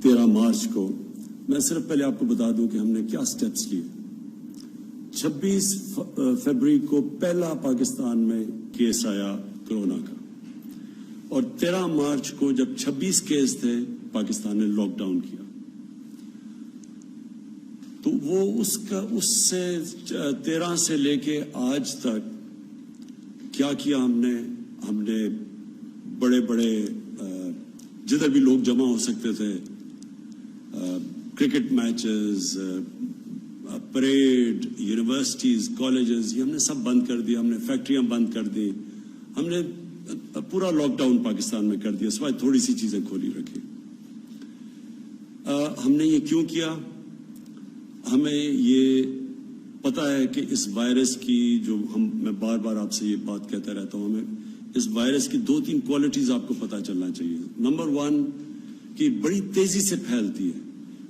13 مارچ کو میں صرف پہلے آپ کو بتا دوں کہ ہم نے کیا سٹیپس لیے. 26 فروری کو پہلا پاکستان میں کیس آیا کرونا کا، اور 13 مارچ کو جب 26 کیس تھے پاکستان نے لاک ڈاؤن کیا. تو وہ اس سے 13 سے لے کے آج تک کیا کیا ہم نے بڑے بڑے جدھر بھی لوگ جمع ہو سکتے تھے، cricket matches, parade, universities, colleges, یہ ہم نے سب بند کر دیا. ہم نے فیکٹریاں بند کر دی. ہم نے پورا لاک ڈاؤن پاکستان میں کر دیا، سوائے تھوڑی سی چیزیں کھولی رکھی. ہم نے یہ کیوں کیا؟ ہمیں یہ پتا ہے کہ اس وائرس کی میں بار بار آپ سے یہ بات کہتا رہتا ہوں، ہمیں اس وائرس کی 2-3 کوالٹیز آپ کو پتا چلنا چاہیے. نمبر 1 کہ بڑی تیزی سے پھیلتی ہے.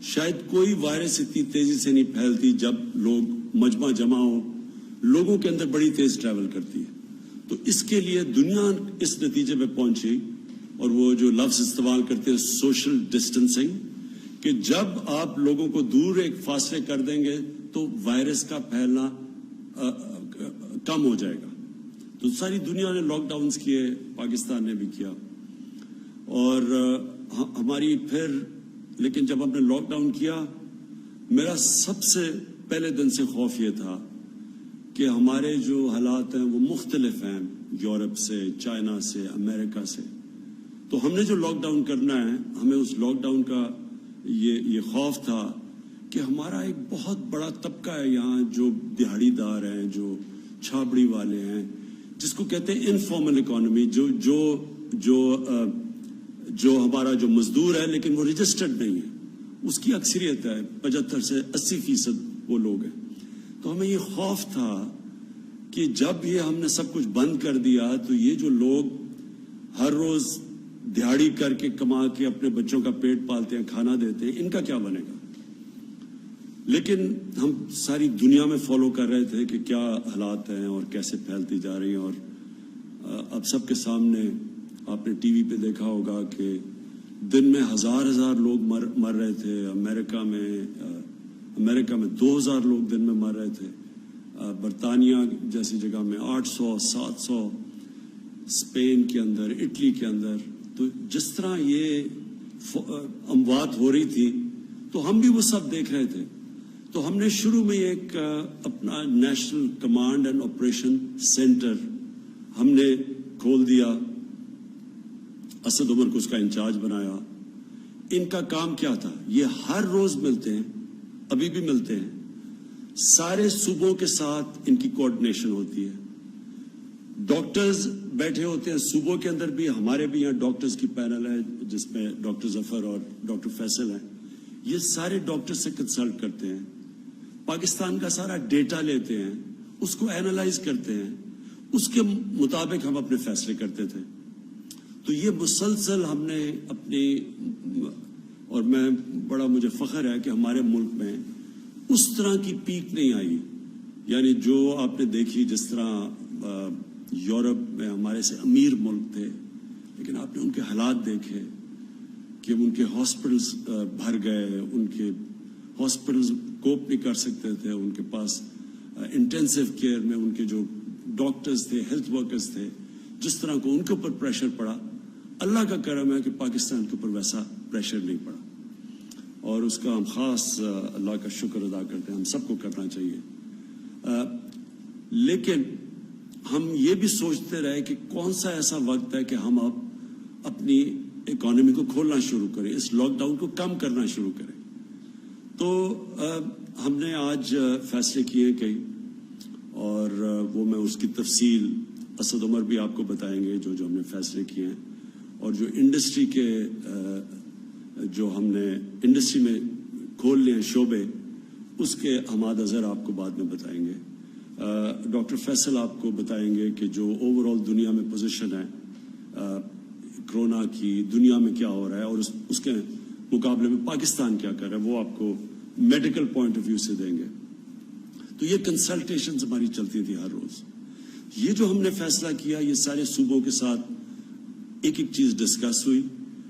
شاید کوئی وائرس اتنی تیزی سے نہیں پھیلتی جب لوگ مجمع جمع ہو، لوگوں کے اندر بڑی تیز ٹریول کرتی ہے. تو اس کے لیے دنیا اس نتیجے پہ پہنچی، اور وہ جو لفظ استعمال کرتے ہیں سوشل ڈسٹینسنگ، کہ جب آپ لوگوں کو دور ایک فاصلے کر دیں گے تو وائرس کا پھیلنا کم ہو جائے گا. تو ساری دنیا نے لاک ڈاؤنز کیے، پاکستان نے بھی کیا. اور ہماری لیکن جب ہم نے لاک ڈاؤن کیا، میرا سب سے پہلے دن سے خوف یہ تھا کہ ہمارے جو حالات ہیں وہ مختلف ہیں یورپ سے، چائنا سے، امریکہ سے. تو ہم نے جو لاک ڈاؤن کرنا ہے، ہمیں اس لاک ڈاؤن کا یہ خوف تھا کہ ہمارا ایک بہت بڑا طبقہ ہے یہاں جو دہاڑی دار ہیں، جو چھابڑی والے ہیں، جس کو کہتے ہیں انفارمل اکانومی، جو ہمارا جو مزدور ہے لیکن وہ رجسٹرڈ نہیں ہے، اس کی اکثریت ہے، 75 سے 80% وہ لوگ ہیں. تو ہمیں یہ خوف تھا کہ جب یہ ہم نے سب کچھ بند کر دیا تو یہ جو لوگ ہر روز دیہاڑی کر کے کما کے اپنے بچوں کا پیٹ پالتے ہیں، کھانا دیتے ہیں، ان کا کیا بنے گا. لیکن ہم ساری دنیا میں فالو کر رہے تھے کہ کیا حالات ہیں اور کیسے پھیلتی جا رہی ہیں. اور اب سب کے سامنے آپ نے ٹی وی پہ دیکھا ہوگا کہ دن میں ہزار لوگ مر رہے تھے. امریکہ میں 2000 لوگ دن میں مر رہے تھے. برطانیہ جیسی جگہ میں 800 700، اسپین کے اندر، اٹلی کے اندر. تو جس طرح یہ اموات ہو رہی تھی تو ہم بھی وہ سب دیکھ رہے تھے. تو ہم نے شروع میں ایک اپنا national command and operation centre ہم نے کھول دیا. اسد عمر کو اس کا انچارج بنایا. ان کا کام کیا تھا؟ یہ ہر روز ملتے ہیں، ابھی بھی ملتے ہیں، سارے صوبوں کے ساتھ ان کی کوآرڈینیشن ہوتی ہے. ڈاکٹرز بیٹھے ہوتے ہیں صوبوں کے اندر بھی. ہمارے بھی یہاں ڈاکٹرز کی پینل ہے جس میں ڈاکٹر ظفر اور ڈاکٹر فیصل ہیں. یہ سارے ڈاکٹر سے کنسلٹ کرتے ہیں، پاکستان کا سارا ڈیٹا لیتے ہیں، اس کو اینالائز کرتے ہیں، اس کے مطابق ہم اپنے فیصلے کرتے تھے. تو یہ مسلسل ہم نے اپنی، اور مجھے فخر ہے کہ ہمارے ملک میں اس طرح کی پیک نہیں آئی. یعنی جو آپ نے دیکھی، جس طرح یورپ میں ہمارے سے امیر ملک تھے، لیکن آپ نے ان کے حالات دیکھے کہ ان کے ہاسپٹلز بھر گئے، ان کے ہاسپٹلز کوپ نہیں کر سکتے تھے، ان کے پاس انٹینسیو کیئر میں ان کے جو ڈاکٹرز تھے، ہیلتھ ورکرز تھے، جس طرح کو ان کے اوپر پریشر پڑا. اللہ کا کرم ہے کہ پاکستان کے اوپر ویسا پریشر نہیں پڑا، اور اس کا ہم خاص اللہ کا شکر ادا کرتے ہیں. ہم سب کو کرنا چاہیے. لیکن ہم یہ بھی سوچتے رہے کہ کون سا ایسا وقت ہے کہ ہم اب اپنی اکانومی کو کھولنا شروع کریں، اس لاک ڈاؤن کو کم کرنا شروع کریں. تو ہم نے آج فیصلے کیے کئی، اور وہ میں اس کی تفصیل اسد عمر بھی آپ کو بتائیں گے جو ہم نے فیصلے کیے ہیں. اور جو انڈسٹری کے جو ہم نے انڈسٹری میں کھول لیے شعبے، اس کے ہماد اظہر آپ کو بعد میں بتائیں گے. ڈاکٹر فیصل آپ کو بتائیں گے کہ جو اوور آل دنیا میں پوزیشن ہے کرونا کی، دنیا میں کیا ہو رہا ہے، اور اس کے مقابلے میں پاکستان کیا کر رہا ہے، وہ آپ کو میڈیکل پوائنٹ آف ویو سے دیں گے. تو یہ کنسلٹیشنز ہماری چلتی تھی ہر روز. یہ جو ہم نے فیصلہ کیا، یہ سارے صوبوں کے ساتھ ایک ایک چیز ڈسکس ہوئی،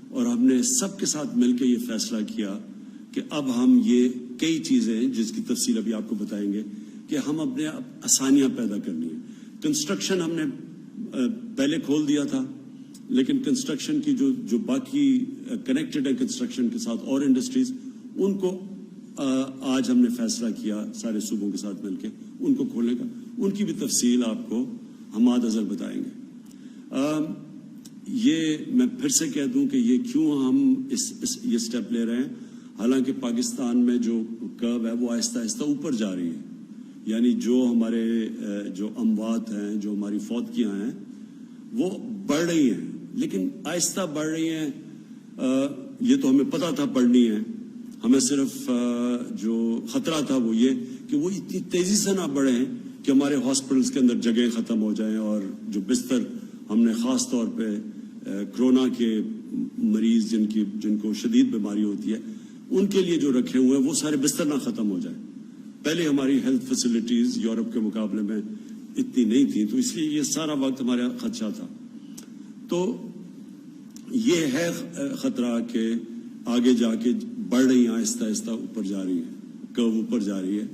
اور ہم نے سب کے ساتھ مل کے یہ فیصلہ کیا کہ اب ہم یہ کئی چیزیں جس کی تفصیل ابھی آپ کو بتائیں گے کہ ہم اپنے آسانیاں پیدا کرنی ہے. کنسٹرکشن ہم نے پہلے کھول دیا تھا, لیکن کنسٹرکشن کی جو باقی کنیکٹڈ ہے کنسٹرکشن کے ساتھ اور انڈسٹریز, ان کو آج ہم نے فیصلہ کیا سارے صوبوں کے ساتھ مل کے ان کو کھولنے کا. ان کی بھی تفصیل آپ کو ہم ازل بتائیں گے. یہ میں پھر سے کہہ دوں کہ یہ کیوں ہم یہ سٹیپ لے رہے ہیں, حالانکہ پاکستان میں جو کرو ہے وہ آہستہ آہستہ اوپر جا رہی ہے. یعنی جو ہمارے جو اموات ہیں, جو ہماری فوتگیاں ہیں, وہ بڑھ رہی ہیں, لیکن آہستہ بڑھ رہی ہیں. یہ تو ہمیں پتا تھا بڑھنی ہے. ہمیں صرف جو خطرہ تھا وہ یہ کہ وہ اتنی تیزی سے نہ بڑھیں کہ ہمارے ہاسپٹلس کے اندر جگہیں ختم ہو جائیں, اور جو بستر ہم نے خاص طور پہ کرونا کے مریض جن کو شدید بیماری ہوتی ہے ان کے لیے جو رکھے ہوئے ہیں وہ سارے بستر نہ ختم ہو جائیں. پہلے ہماری ہیلتھ فیسلٹیز یورپ کے مقابلے میں اتنی نہیں تھیں, تو اس لیے یہ سارا وقت ہمارے خدشہ تھا. تو یہ ہے خطرہ کہ آگے جا کے بڑھ رہی ہیں, آہستہ آہستہ اوپر جا رہی ہیں, کرو اوپر جا رہی ہے.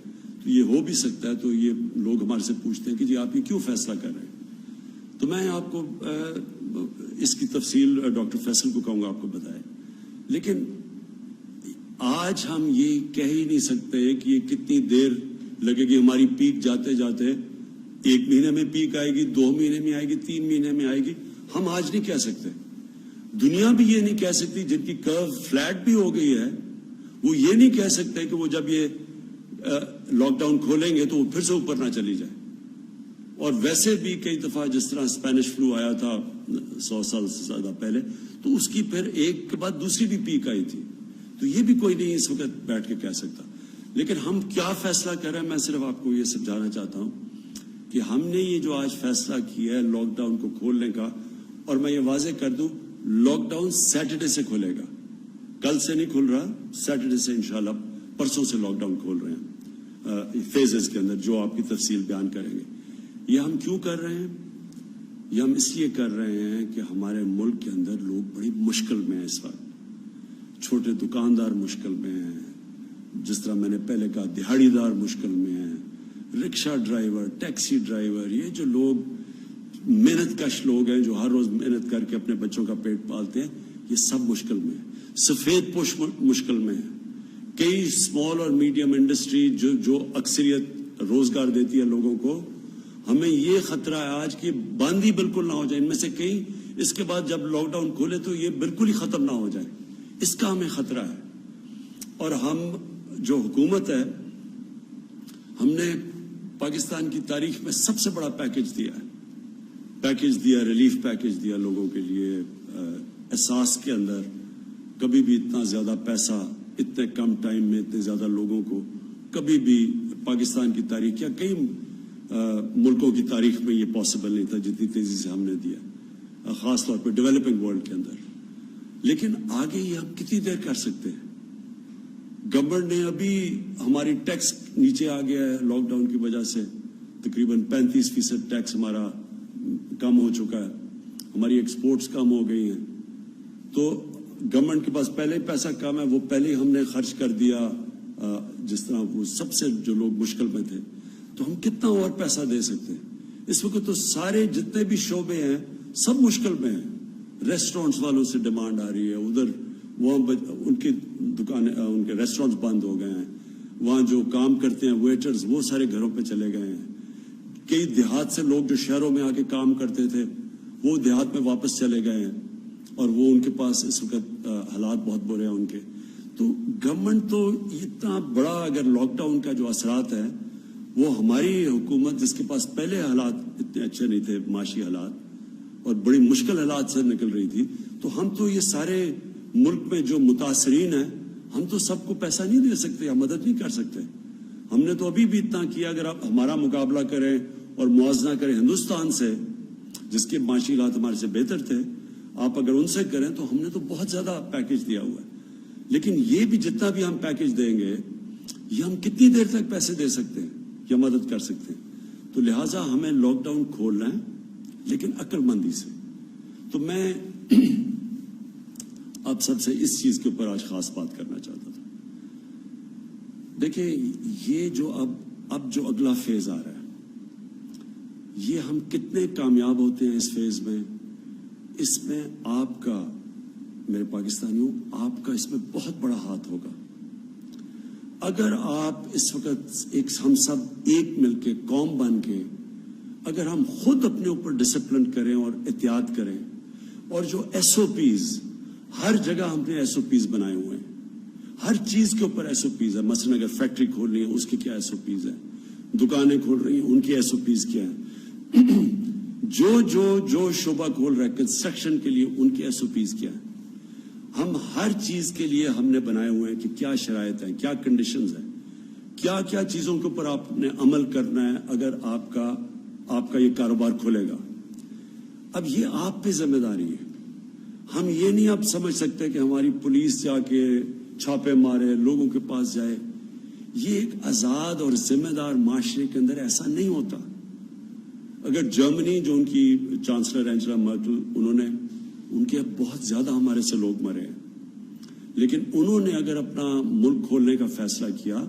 تو یہ ہو بھی سکتا ہے. تو یہ لوگ ہمارے سے پوچھتے ہیں کہ جی آپ یہ کیوں فیصلہ کر رہے ہیں. تو میں آپ کو اس کی تفصیل ڈاکٹر فیصل کو کہوں گا آپ کو بتائے. لیکن آج ہم یہ کہہ ہی نہیں سکتے کہ یہ کتنی دیر لگے گی. ہماری پیک جاتے جاتے 1 مہینے میں پیک آئے گی, 2 مہینے میں آئے گی, 3 مہینے میں آئے گی, ہم آج نہیں کہہ سکتے. دنیا بھی یہ نہیں کہہ سکتی. جن کی کرو فلیٹ بھی ہو گئی ہے وہ یہ نہیں کہہ سکتے کہ وہ جب یہ لاک ڈاؤن کھولیں گے تو وہ پھر سے اوپر نہ چلی جائے. اور ویسے بھی کئی دفعہ جس طرح اسپینش فلو آیا تھا 100 سال سے زیادہ پہلے, تو اس کی پھر ایک کے بعد دوسری بھی پیک آئی تھی. تو یہ بھی کوئی نہیں اس وقت بیٹھ کے کہہ سکتا. لیکن ہم کیا فیصلہ کر رہے ہیں, میں صرف آپ کو یہ سمجھانا چاہتا ہوں کہ ہم نے یہ جو آج فیصلہ کیا ہے لاک ڈاؤن کو کھولنے کا, اور میں یہ واضح کر دوں لاک ڈاؤن سیٹرڈے سے کھلے گا, کل سے نہیں کھل رہا, سیٹرڈے سے انشاءاللہ پرسوں سے لاک ڈاؤن کھول رہے ہیں فیزز کے اندر, جو آپ کی تفصیل بیان کریں گے. یہ ہم کیوں کر رہے ہیں؟ یہ ہم اس لیے کر رہے ہیں کہ ہمارے ملک کے اندر لوگ بڑی مشکل میں ہیں اس وقت. چھوٹے دکاندار مشکل میں ہیں, جس طرح میں نے پہلے کہا دہاڑی دار مشکل میں ہیں, رکشہ ڈرائیور, ٹیکسی ڈرائیور, یہ جو لوگ محنت کش لوگ ہیں جو ہر روز محنت کر کے اپنے بچوں کا پیٹ پالتے ہیں, یہ سب مشکل میں ہیں. سفید پوش مشکل میں ہیں. کئی اسمال اور میڈیم انڈسٹری جو اکثریت روزگار دیتی ہے لوگوں کو, ہمیں یہ خطرہ ہے آج کہ بند ہی بالکل نہ ہو جائے. ان میں سے کئی اس کے بعد جب لاک ڈاؤن کھولے تو یہ بالکل ہی ختم نہ ہو جائے, اس کا ہمیں خطرہ ہے. اور ہم جو حکومت ہے, ہم نے پاکستان کی تاریخ میں سب سے بڑا پیکج دیا, ریلیف پیکج دیا لوگوں کے لیے. احساس کے اندر کبھی بھی اتنا زیادہ پیسہ اتنے کم ٹائم میں اتنے زیادہ لوگوں کو کبھی بھی پاکستان کی تاریخ یا کئی ملکوں کی تاریخ میں یہ پاسبل نہیں تھا جتنی تیزی سے ہم نے دیا, خاص طور پہ ڈیولپنگ ورلڈ کے اندر. لیکن آگے یہ ہم کتنی دیر کر سکتے ہیں؟ گورنمنٹ نے ابھی ہماری ٹیکس نیچے آ گیا ہے لاک ڈاؤن کی وجہ سے, تقریباً 35% ٹیکس ہمارا کم ہو چکا ہے, ہماری ایکسپورٹس کم ہو گئی ہیں. تو گورنمنٹ کے پاس پہلے ہی پیسہ کم ہے, وہ پہلے ہی ہم نے خرچ کر دیا. جس طرح وہ سب سے جو لوگ مشکل میں تھے, تو ہم کتنا اور پیسہ دے سکتے ہیں؟ اس وقت تو سارے جتنے بھی شعبے ہیں سب مشکل میں ہیں. ریسٹورینٹس والوں سے ڈیمانڈ آ رہی ہے, ادھر وہاں ان کی دکانیں, ان کے ریسٹورینٹس بند ہو گئے ہیں. وہاں جو کام کرتے ہیں ویٹرز, وہ سارے گھروں پہ چلے گئے ہیں. کئی دیہات سے لوگ جو شہروں میں آ کے کام کرتے تھے وہ دیہات میں واپس چلے گئے ہیں, اور وہ ان کے پاس اس وقت حالات بہت برے ہیں ان کے. تو گورنمنٹ تو اتنا بڑا, اگر لاک ڈاؤن کا جو اثرات ہے وہ ہماری حکومت جس کے پاس پہلے حالات اتنے اچھے نہیں تھے, معاشی حالات, اور بڑی مشکل حالات سے نکل رہی تھی, تو ہم تو یہ سارے ملک میں جو متاثرین ہیں ہم تو سب کو پیسہ نہیں دے سکتے یا مدد نہیں کر سکتے. ہم نے تو ابھی بھی اتنا کیا. اگر آپ ہمارا مقابلہ کریں اور موازنہ کریں ہندوستان سے, جس کے معاشی حالات ہمارے سے بہتر تھے, آپ اگر ان سے کریں تو ہم نے تو بہت زیادہ پیکج دیا ہوا ہے. لیکن یہ بھی جتنا بھی ہم پیکج دیں گے, یہ ہم کتنی دیر تک پیسے دے سکتے ہیں یا مدد کر سکتے ہیں؟ تو لہٰذا ہمیں لاک ڈاؤن کھولنا ہے, لیکن عقل مندی سے. تو میں آپ سب سے اس چیز کے اوپر آج خاص بات کرنا چاہتا تھا. دیکھیں یہ جو اب جو اگلا فیز آ رہا ہے، یہ ہم کتنے کامیاب ہوتے ہیں اس فیز میں، اس میں آپ کا، میرے پاکستانیوں، آپ کا اس میں بہت بڑا ہاتھ ہوگا. اگر آپ اس وقت ہم سب ایک مل کے، قوم بن کے، اگر ہم خود اپنے اوپر ڈسپلن کریں اور احتیاط کریں، اور جو ایس او پیز، ہر جگہ ہم نے ایس او پیز بنائے ہوئے ہیں، ہر چیز کے اوپر ایس او پیز ہے. مثلا اگر فیکٹری کھول رہی ہے اس کی کیا ایس او پیز ہے، دکانیں کھول رہی ہیں ان کی ایس او پیز کیا ہے، جو شعبہ کھول رہا ہے کنسٹرکشن کے لیے ان کی ایس او پیز کیا ہے. ہم ہر چیز کے لیے ہم نے بنائے ہوئے ہیں کہ کیا شرائط ہیں، کیا کنڈیشنز ہیں، کیا چیزوں کے اوپر آپ نے عمل کرنا ہے اگر آپ کا یہ کاروبار کھلے گا. اب یہ آپ پہ ذمہ داری ہے. ہم یہ نہیں آپ سمجھ سکتے کہ ہماری پولیس جا کے چھاپے مارے، لوگوں کے پاس جائے. یہ ایک آزاد اور ذمہ دار معاشرے کے اندر ایسا نہیں ہوتا. اگر جرمنی، جو ان کی چانسلر اینجلا مرکل، ان کے بہت زیادہ ہمارے سے لوگ مرے ہیں، لیکن انہوں نے اگر اپنا ملک کھولنے کا فیصلہ کیا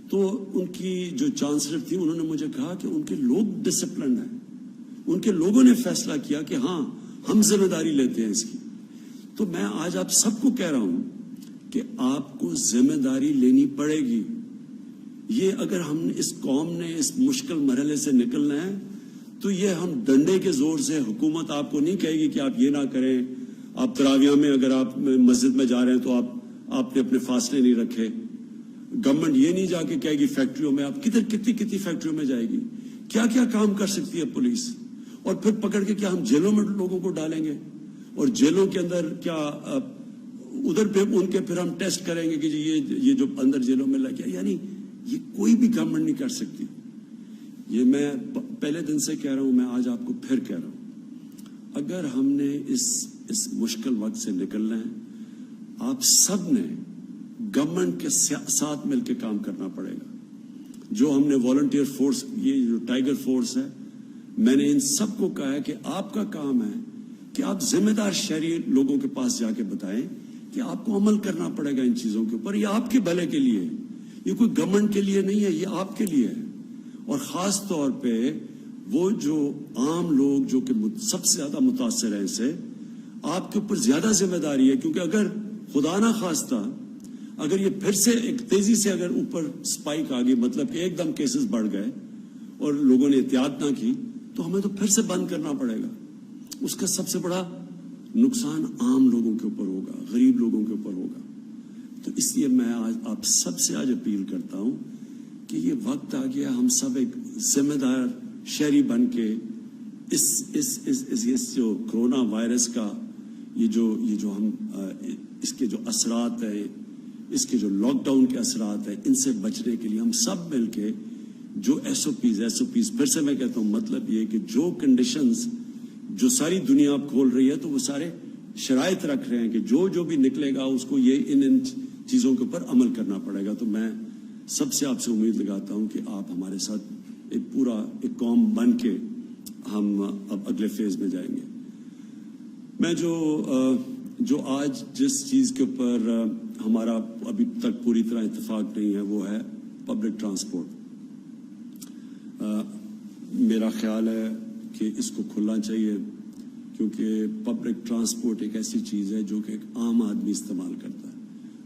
تو ان کی جو چانسلر تھی انہوں نے مجھے کہا کہ ان کے لوگ ڈسپلن ہیں، ان کے لوگوں نے فیصلہ کیا کہ ہاں ہم ذمہ داری لیتے ہیں اس کی. تو میں آج آپ سب کو کہہ رہا ہوں کہ آپ کو ذمہ داری لینی پڑے گی. یہ اگر ہم اس قوم نے اس مشکل مرحلے سے نکلنا ہے تو یہ ہم ڈنڈے کے زور سے، حکومت آپ کو نہیں کہے گی کہ آپ یہ نہ کریں. آپ تراویح میں اگر آپ مسجد میں جا رہے ہیں تو آپ نے اپنے فاصلے نہیں رکھے. گورنمنٹ یہ نہیں جا کے کہے گی فیکٹریوں میں، آپ کتنی فیکٹریوں میں جائے گی، کیا کام کر سکتی ہے پولیس. اور پھر پکڑ کے کیا ہم جیلوں میں لوگوں کو ڈالیں گے، اور جیلوں کے اندر کیا ادھر پہ ان کے پھر ہم ٹیسٹ کریں گے کہ یہ جو اندر جیلوں میں لگ گیا. یعنی یہ کوئی بھی گورنمنٹ نہیں کر سکتی. یہ میں پہلے دن سے کہہ رہا ہوں، میں آج آپ کو پھر کہہ رہا ہوں، اگر ہم نے اس مشکل وقت سے نکلنا ہے، آپ سب نے گورنمنٹ کے ساتھ مل کے کام کرنا پڑے گا. جو ہم نے والنٹیئر فورس، یہ جو ٹائیگر فورس ہے، میں نے ان سب کو کہا ہے کہ آپ کا کام ہے کہ آپ ذمہ دار شہری لوگوں کے پاس جا کے بتائیں کہ آپ کو عمل کرنا پڑے گا ان چیزوں کے اوپر. یہ آپ کے بھلے کے لیے، یہ کوئی گورنمنٹ کے لیے نہیں ہے، یہ آپ کے لیے ہے. اور خاص طور پہ وہ جو عام لوگ جو کہ سب سے زیادہ متاثر ہیں، اسے آپ کے اوپر زیادہ ذمہ داری ہے. کیونکہ اگر خدا نہ خواستہ اگر یہ پھر سے ایک تیزی سے اگر اوپر سپائک آ گئی، مطلب کہ ایک دم کیسز بڑھ گئے اور لوگوں نے احتیاط نہ کی، تو ہمیں تو پھر سے بند کرنا پڑے گا. اس کا سب سے بڑا نقصان عام لوگوں کے اوپر ہوگا، غریب لوگوں کے اوپر ہوگا. تو اس لیے میں آج آپ سب سے آج اپیل کرتا ہوں کہ یہ وقت آ گیا، ہم سب ایک ذمہ دار شہری بن کے اس جو کرونا وائرس کا یہ جو ہم اس کے جو اثرات ہیں، اس کے جو لاک ڈاؤن کے اثرات ہیں، ان سے بچنے کے لیے ہم سب مل کے جو ایس او پیز پھر سے میں کہتا ہوں، مطلب یہ کہ جو کنڈیشنز جو ساری دنیا اب کھول رہی ہے تو وہ سارے شرائط رکھ رہے ہیں کہ جو بھی نکلے گا اس کو یہ ان چیزوں کے اوپر عمل کرنا پڑے گا. تو میں سب سے آپ سے امید لگاتا ہوں کہ آپ ہمارے ساتھ ایک قوم بن کے ہم اب اگلے فیز میں جائیں گے. میں جو آج جس چیز کے اوپر ہمارا ابھی تک پوری طرح اتفاق نہیں ہے وہ ہے پبلک ٹرانسپورٹ. میرا خیال ہے کہ اس کو کھلنا چاہیے، کیونکہ پبلک ٹرانسپورٹ ایک ایسی چیز ہے جو کہ ایک عام آدمی استعمال کرتا ہے.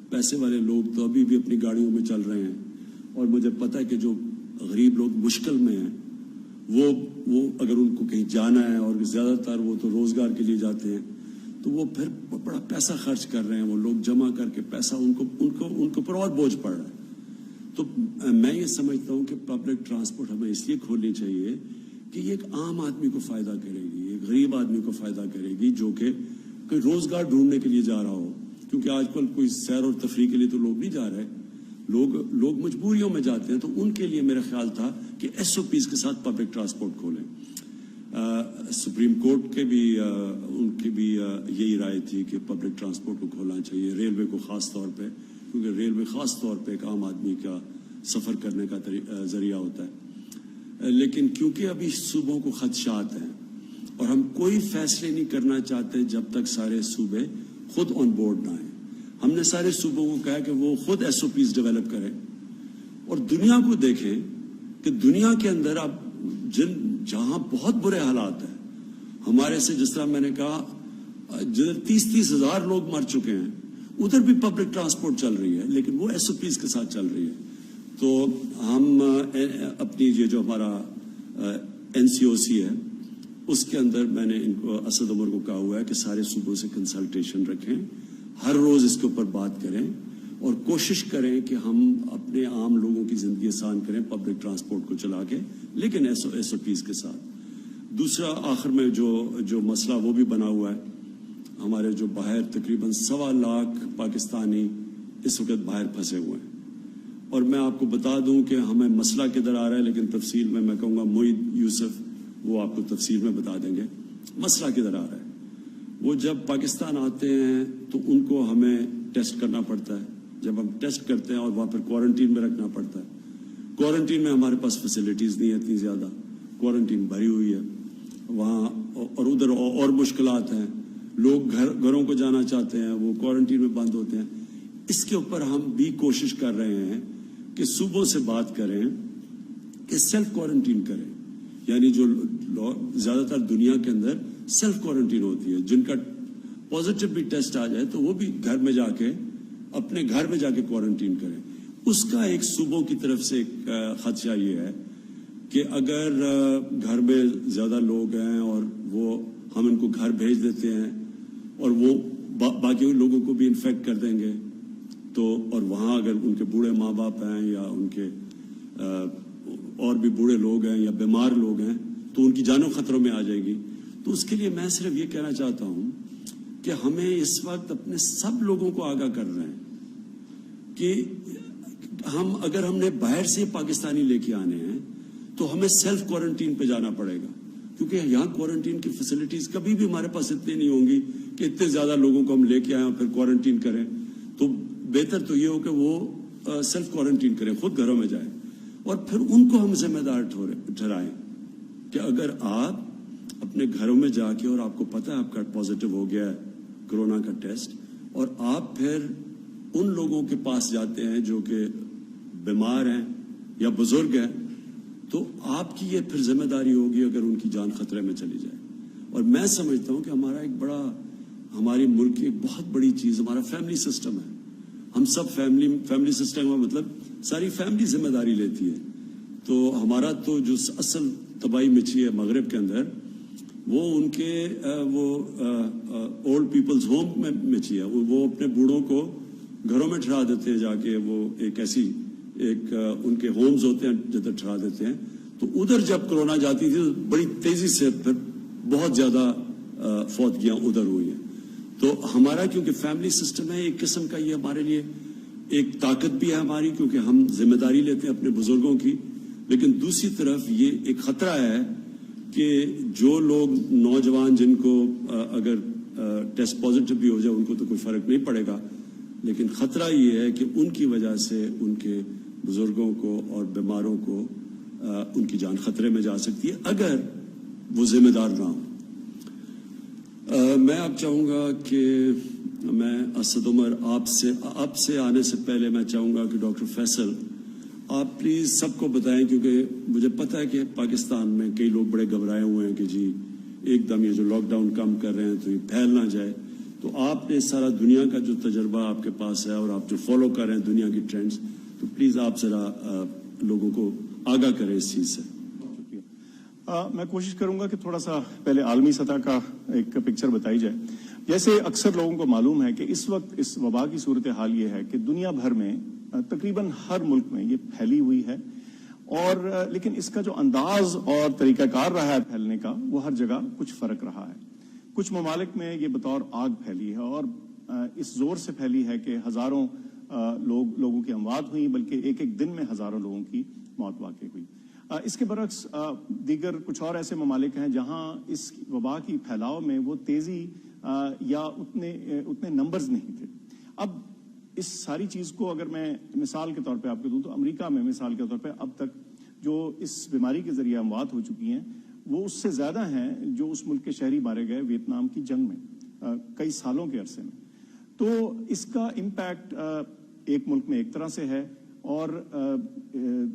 پیسے والے لوگ تو ابھی بھی اپنی گاڑیوں میں چل رہے ہیں، اور مجھے پتہ ہے کہ جو غریب لوگ مشکل میں ہیں وہ اگر ان کو کہیں جانا ہے، اور زیادہ تر وہ تو روزگار کے لیے جاتے ہیں، تو وہ پھر بڑا پیسہ خرچ کر رہے ہیں. وہ لوگ جمع کر کے پیسہ ان کو پر اور بوجھ پڑ رہا ہے. تو میں یہ سمجھتا ہوں کہ پبلک ٹرانسپورٹ ہمیں اس لیے کھولنی چاہیے کہ یہ ایک عام آدمی کو فائدہ کرے گی، ایک غریب آدمی کو فائدہ کرے گی جو کہ کوئی روزگار ڈھونڈنے کے لیے جا رہا ہو. کیونکہ آج کل کوئی سیر اور تفریح کے لیے تو لوگ نہیں جا رہے، لوگ مجبوریوں میں جاتے ہیں. تو ان کے لیے میرا خیال تھا کہ ایس او پیز کے ساتھ پبلک ٹرانسپورٹ کھولیں. سپریم کورٹ کے بھی ان کی بھی یہی رائے تھی کہ پبلک ٹرانسپورٹ کو کھولنا چاہیے، ریلوے کو خاص طور پہ، کیونکہ ریلوے خاص طور پہ ایک عام آدمی کا سفر کرنے کا ذریعہ ہوتا ہے. لیکن کیونکہ ابھی صوبوں کو خدشات ہیں اور ہم کوئی فیصلے نہیں کرنا چاہتے جب تک سارے صوبے خود آن بورڈ نہ آئیں. ہم نے سارے صوبوں کو کہا کہ وہ خود ایس او پیز ڈیولپ کریں اور دنیا کو دیکھیں کہ دنیا کے اندر اب جہاں بہت برے حالات ہیں, ہمارے سے جس طرح میں نے کہا جدھر 30 ہزار لوگ مر چکے ہیں, ادھر بھی پبلک ٹرانسپورٹ چل رہی ہے, لیکن وہ ایس او پیز کے ساتھ چل رہی ہے. تو ہم اپنی یہ جو ہمارا NCOC ہے اس کے اندر میں نے ان کو اسد عمر کو کہا ہوا ہے کہ سارے صوبوں سے کنسلٹیشن رکھیں, ہر روز اس کے اوپر بات کریں اور کوشش کریں کہ ہم اپنے عام لوگوں کی زندگی آسان کریں پبلک ٹرانسپورٹ کو چلا کے, لیکن ایس او پیز کے ساتھ. دوسرا آخر میں جو مسئلہ وہ بھی بنا ہوا ہے, ہمارے جو باہر تقریباً 1.25 لاکھ پاکستانی اس وقت باہر پھنسے ہوئے ہیں, اور میں آپ کو بتا دوں کہ ہمیں مسئلہ کدھر آ رہا ہے, لیکن تفصیل میں کہوں گا معید یوسف وہ آپ کو تفصیل میں بتا دیں گے مسئلہ کدھر آ رہا ہے. وہ جب پاکستان آتے ہیں تو ان کو ہمیں ٹیسٹ کرنا پڑتا ہے, جب ہم ٹیسٹ کرتے ہیں اور وہاں پھر کوارنٹین میں رکھنا پڑتا ہے. کوارنٹین میں ہمارے پاس فیسلٹیز نہیں ہے اتنی زیادہ, کوارنٹین بھری ہوئی ہے وہاں, اور ادھر اور مشکلات ہیں, لوگ گھروں کو جانا چاہتے ہیں وہ کوارنٹین میں بند ہوتے ہیں. اس کے اوپر ہم بھی کوشش کر رہے ہیں کہ صوبوں سے بات کریں کہ سیلف کوارنٹین کریں, یعنی جو زیادہ تر دنیا کے اندر سیلف کوارنٹین ہوتی ہے, جن کا پازیٹیو بھی ٹیسٹ آ جائے تو وہ بھی گھر میں جا کے اپنے گھر میں جا کے کوارنٹین کریں. اس کا ایک صوبوں کی طرف سے ایک خدشہ یہ ہے کہ اگر گھر میں زیادہ لوگ ہیں اور وہ ہم ان کو گھر بھیج دیتے ہیں اور وہ باقی لوگوں کو بھی انفیکٹ کر دیں گے, تو اور وہاں اگر ان کے بوڑھے ماں باپ ہیں یا ان کے اور بھی بوڑھے لوگ ہیں یا بیمار لوگ ہیں تو ان کی جانوں خطروں میں آ جائے گی. تو اس کے لیے میں صرف یہ کہنا چاہتا ہوں کہ ہمیں اس وقت اپنے سب لوگوں کو آگاہ کر رہے ہیں کہ اگر ہم نے باہر سے پاکستانی لے کے آنے ہیں تو ہمیں سیلف کوارنٹین پہ جانا پڑے گا, کیونکہ یہاں کوارنٹین کی فیسلٹیز کبھی بھی ہمارے پاس اتنی نہیں ہوں گی کہ اتنے زیادہ لوگوں کو ہم لے کے آئیں اور پھر کوارنٹین کریں. تو بہتر تو یہ ہو کہ وہ سیلف کوارنٹین کریں, خود گھروں میں جائیں, اور پھر ان کو ہم ذمہ دار ٹھہرائیں کہ اگر آپ اپنے گھروں میں جا کے اور آپ کو پتہ ہے آپ کا پازیٹیو ہو گیا ہے کورونا کا ٹیسٹ, اور آپ پھر ان لوگوں کے پاس جاتے ہیں جو کہ بیمار ہیں یا بزرگ ہیں, تو آپ کی یہ پھر ذمہ داری ہوگی اگر ان کی جان خطرے میں چلی جائے. اور میں سمجھتا ہوں کہ ہمارا ایک بڑا, ہماری ملک کی ایک بہت بڑی چیز ہمارا فیملی سسٹم ہے. ہم سب فیملی سسٹم میں مطلب ساری فیملی ذمہ داری لیتی ہے. تو ہمارا تو جو اصل تباہی مچی ہے مغرب کے اندر وہ ان کے وہ اولڈ پیپلز ہوم میں مچی ہے. وہ اپنے بوڑھوں کو گھروں میں ٹھہرا دیتے ہیں جا کے, وہ ایک ایسی ان کے ہومز ہوتے ہیں جدھر ٹھہرا دیتے ہیں. تو ادھر جب کورونا جاتی تھی تو بڑی تیزی سے پھر بہت زیادہ فوتگیاں ادھر ہوئی ہیں. تو ہمارا کیونکہ فیملی سسٹم ہے ایک قسم کا, یہ ہمارے لیے ایک طاقت بھی ہے ہماری کیونکہ ہم ذمہ داری لیتے ہیں اپنے بزرگوں کی, لیکن دوسری طرف یہ ایک خطرہ ہے کہ جو لوگ نوجوان جن کو اگر ٹیسٹ پازیٹیو بھی ہو جائے ان کو تو کوئی فرق نہیں پڑے گا, لیکن خطرہ یہ ہے کہ ان کی وجہ سے ان کے بزرگوں کو اور بیماروں کو ان کی جان خطرے میں جا سکتی ہے اگر وہ ذمہ دار نہ ہوں. میں اب چاہوں گا کہ میں اسد عمر آپ سے آنے سے پہلے میں چاہوں گا کہ ڈاکٹر فیصل آپ پلیز سب کو بتائیں, کیونکہ مجھے پتہ ہے کہ پاکستان میں کئی لوگ بڑے گھبرائے ہوئے ہیں کہ جی ایک دم یہ جو لاک ڈاؤن کم کر رہے ہیں تو یہ پھیل نہ جائے. تو آپ نے سارا دنیا کا جو تجربہ آپ کے پاس ہے اور آپ جو فالو کر رہے ہیں دنیا کی ٹرینڈز, تو پلیز آپ ذرا لوگوں کو آگاہ کریں اس چیز سے. میں کوشش کروں گا کہ تھوڑا سا پہلے عالمی سطح کا ایک پکچر بتائی جائے. جیسے اکثر لوگوں کو معلوم ہے کہ اس وقت اس وبا کی صورتحال یہ ہے کہ دنیا بھر میں تقریباً ہر ملک میں یہ پھیلی ہوئی ہے, اور لیکن اس کا جو انداز اور طریقہ کار رہا ہے پھیلنے کا وہ ہر جگہ کچھ فرق رہا ہے. کچھ ممالک میں یہ بطور آگ پھیلی ہے اور اس زور سے پھیلی ہے کہ ہزاروں لوگوں کی اموات ہوئی, بلکہ ایک دن میں ہزاروں لوگوں کی موت واقع ہوئی. اس کے برعکس دیگر کچھ اور ایسے ممالک ہیں جہاں اس وبا کی پھیلاؤ میں وہ تیزی یا اتنے نمبرز نہیں تھے. اب اس ساری چیز کو اگر میں مثال کے طور پہ آپ کو دوں تو امریکہ میں مثال کے طور پہ اب تک جو اس بیماری کے ذریعے اموات ہو چکی ہیں وہ اس سے زیادہ ہیں جو اس ملک کے شہری مارے گئے ویتنام کی جنگ میں کئی سالوں کے عرصے میں. تو اس کا امپیکٹ ایک ملک میں ایک طرح سے ہے اور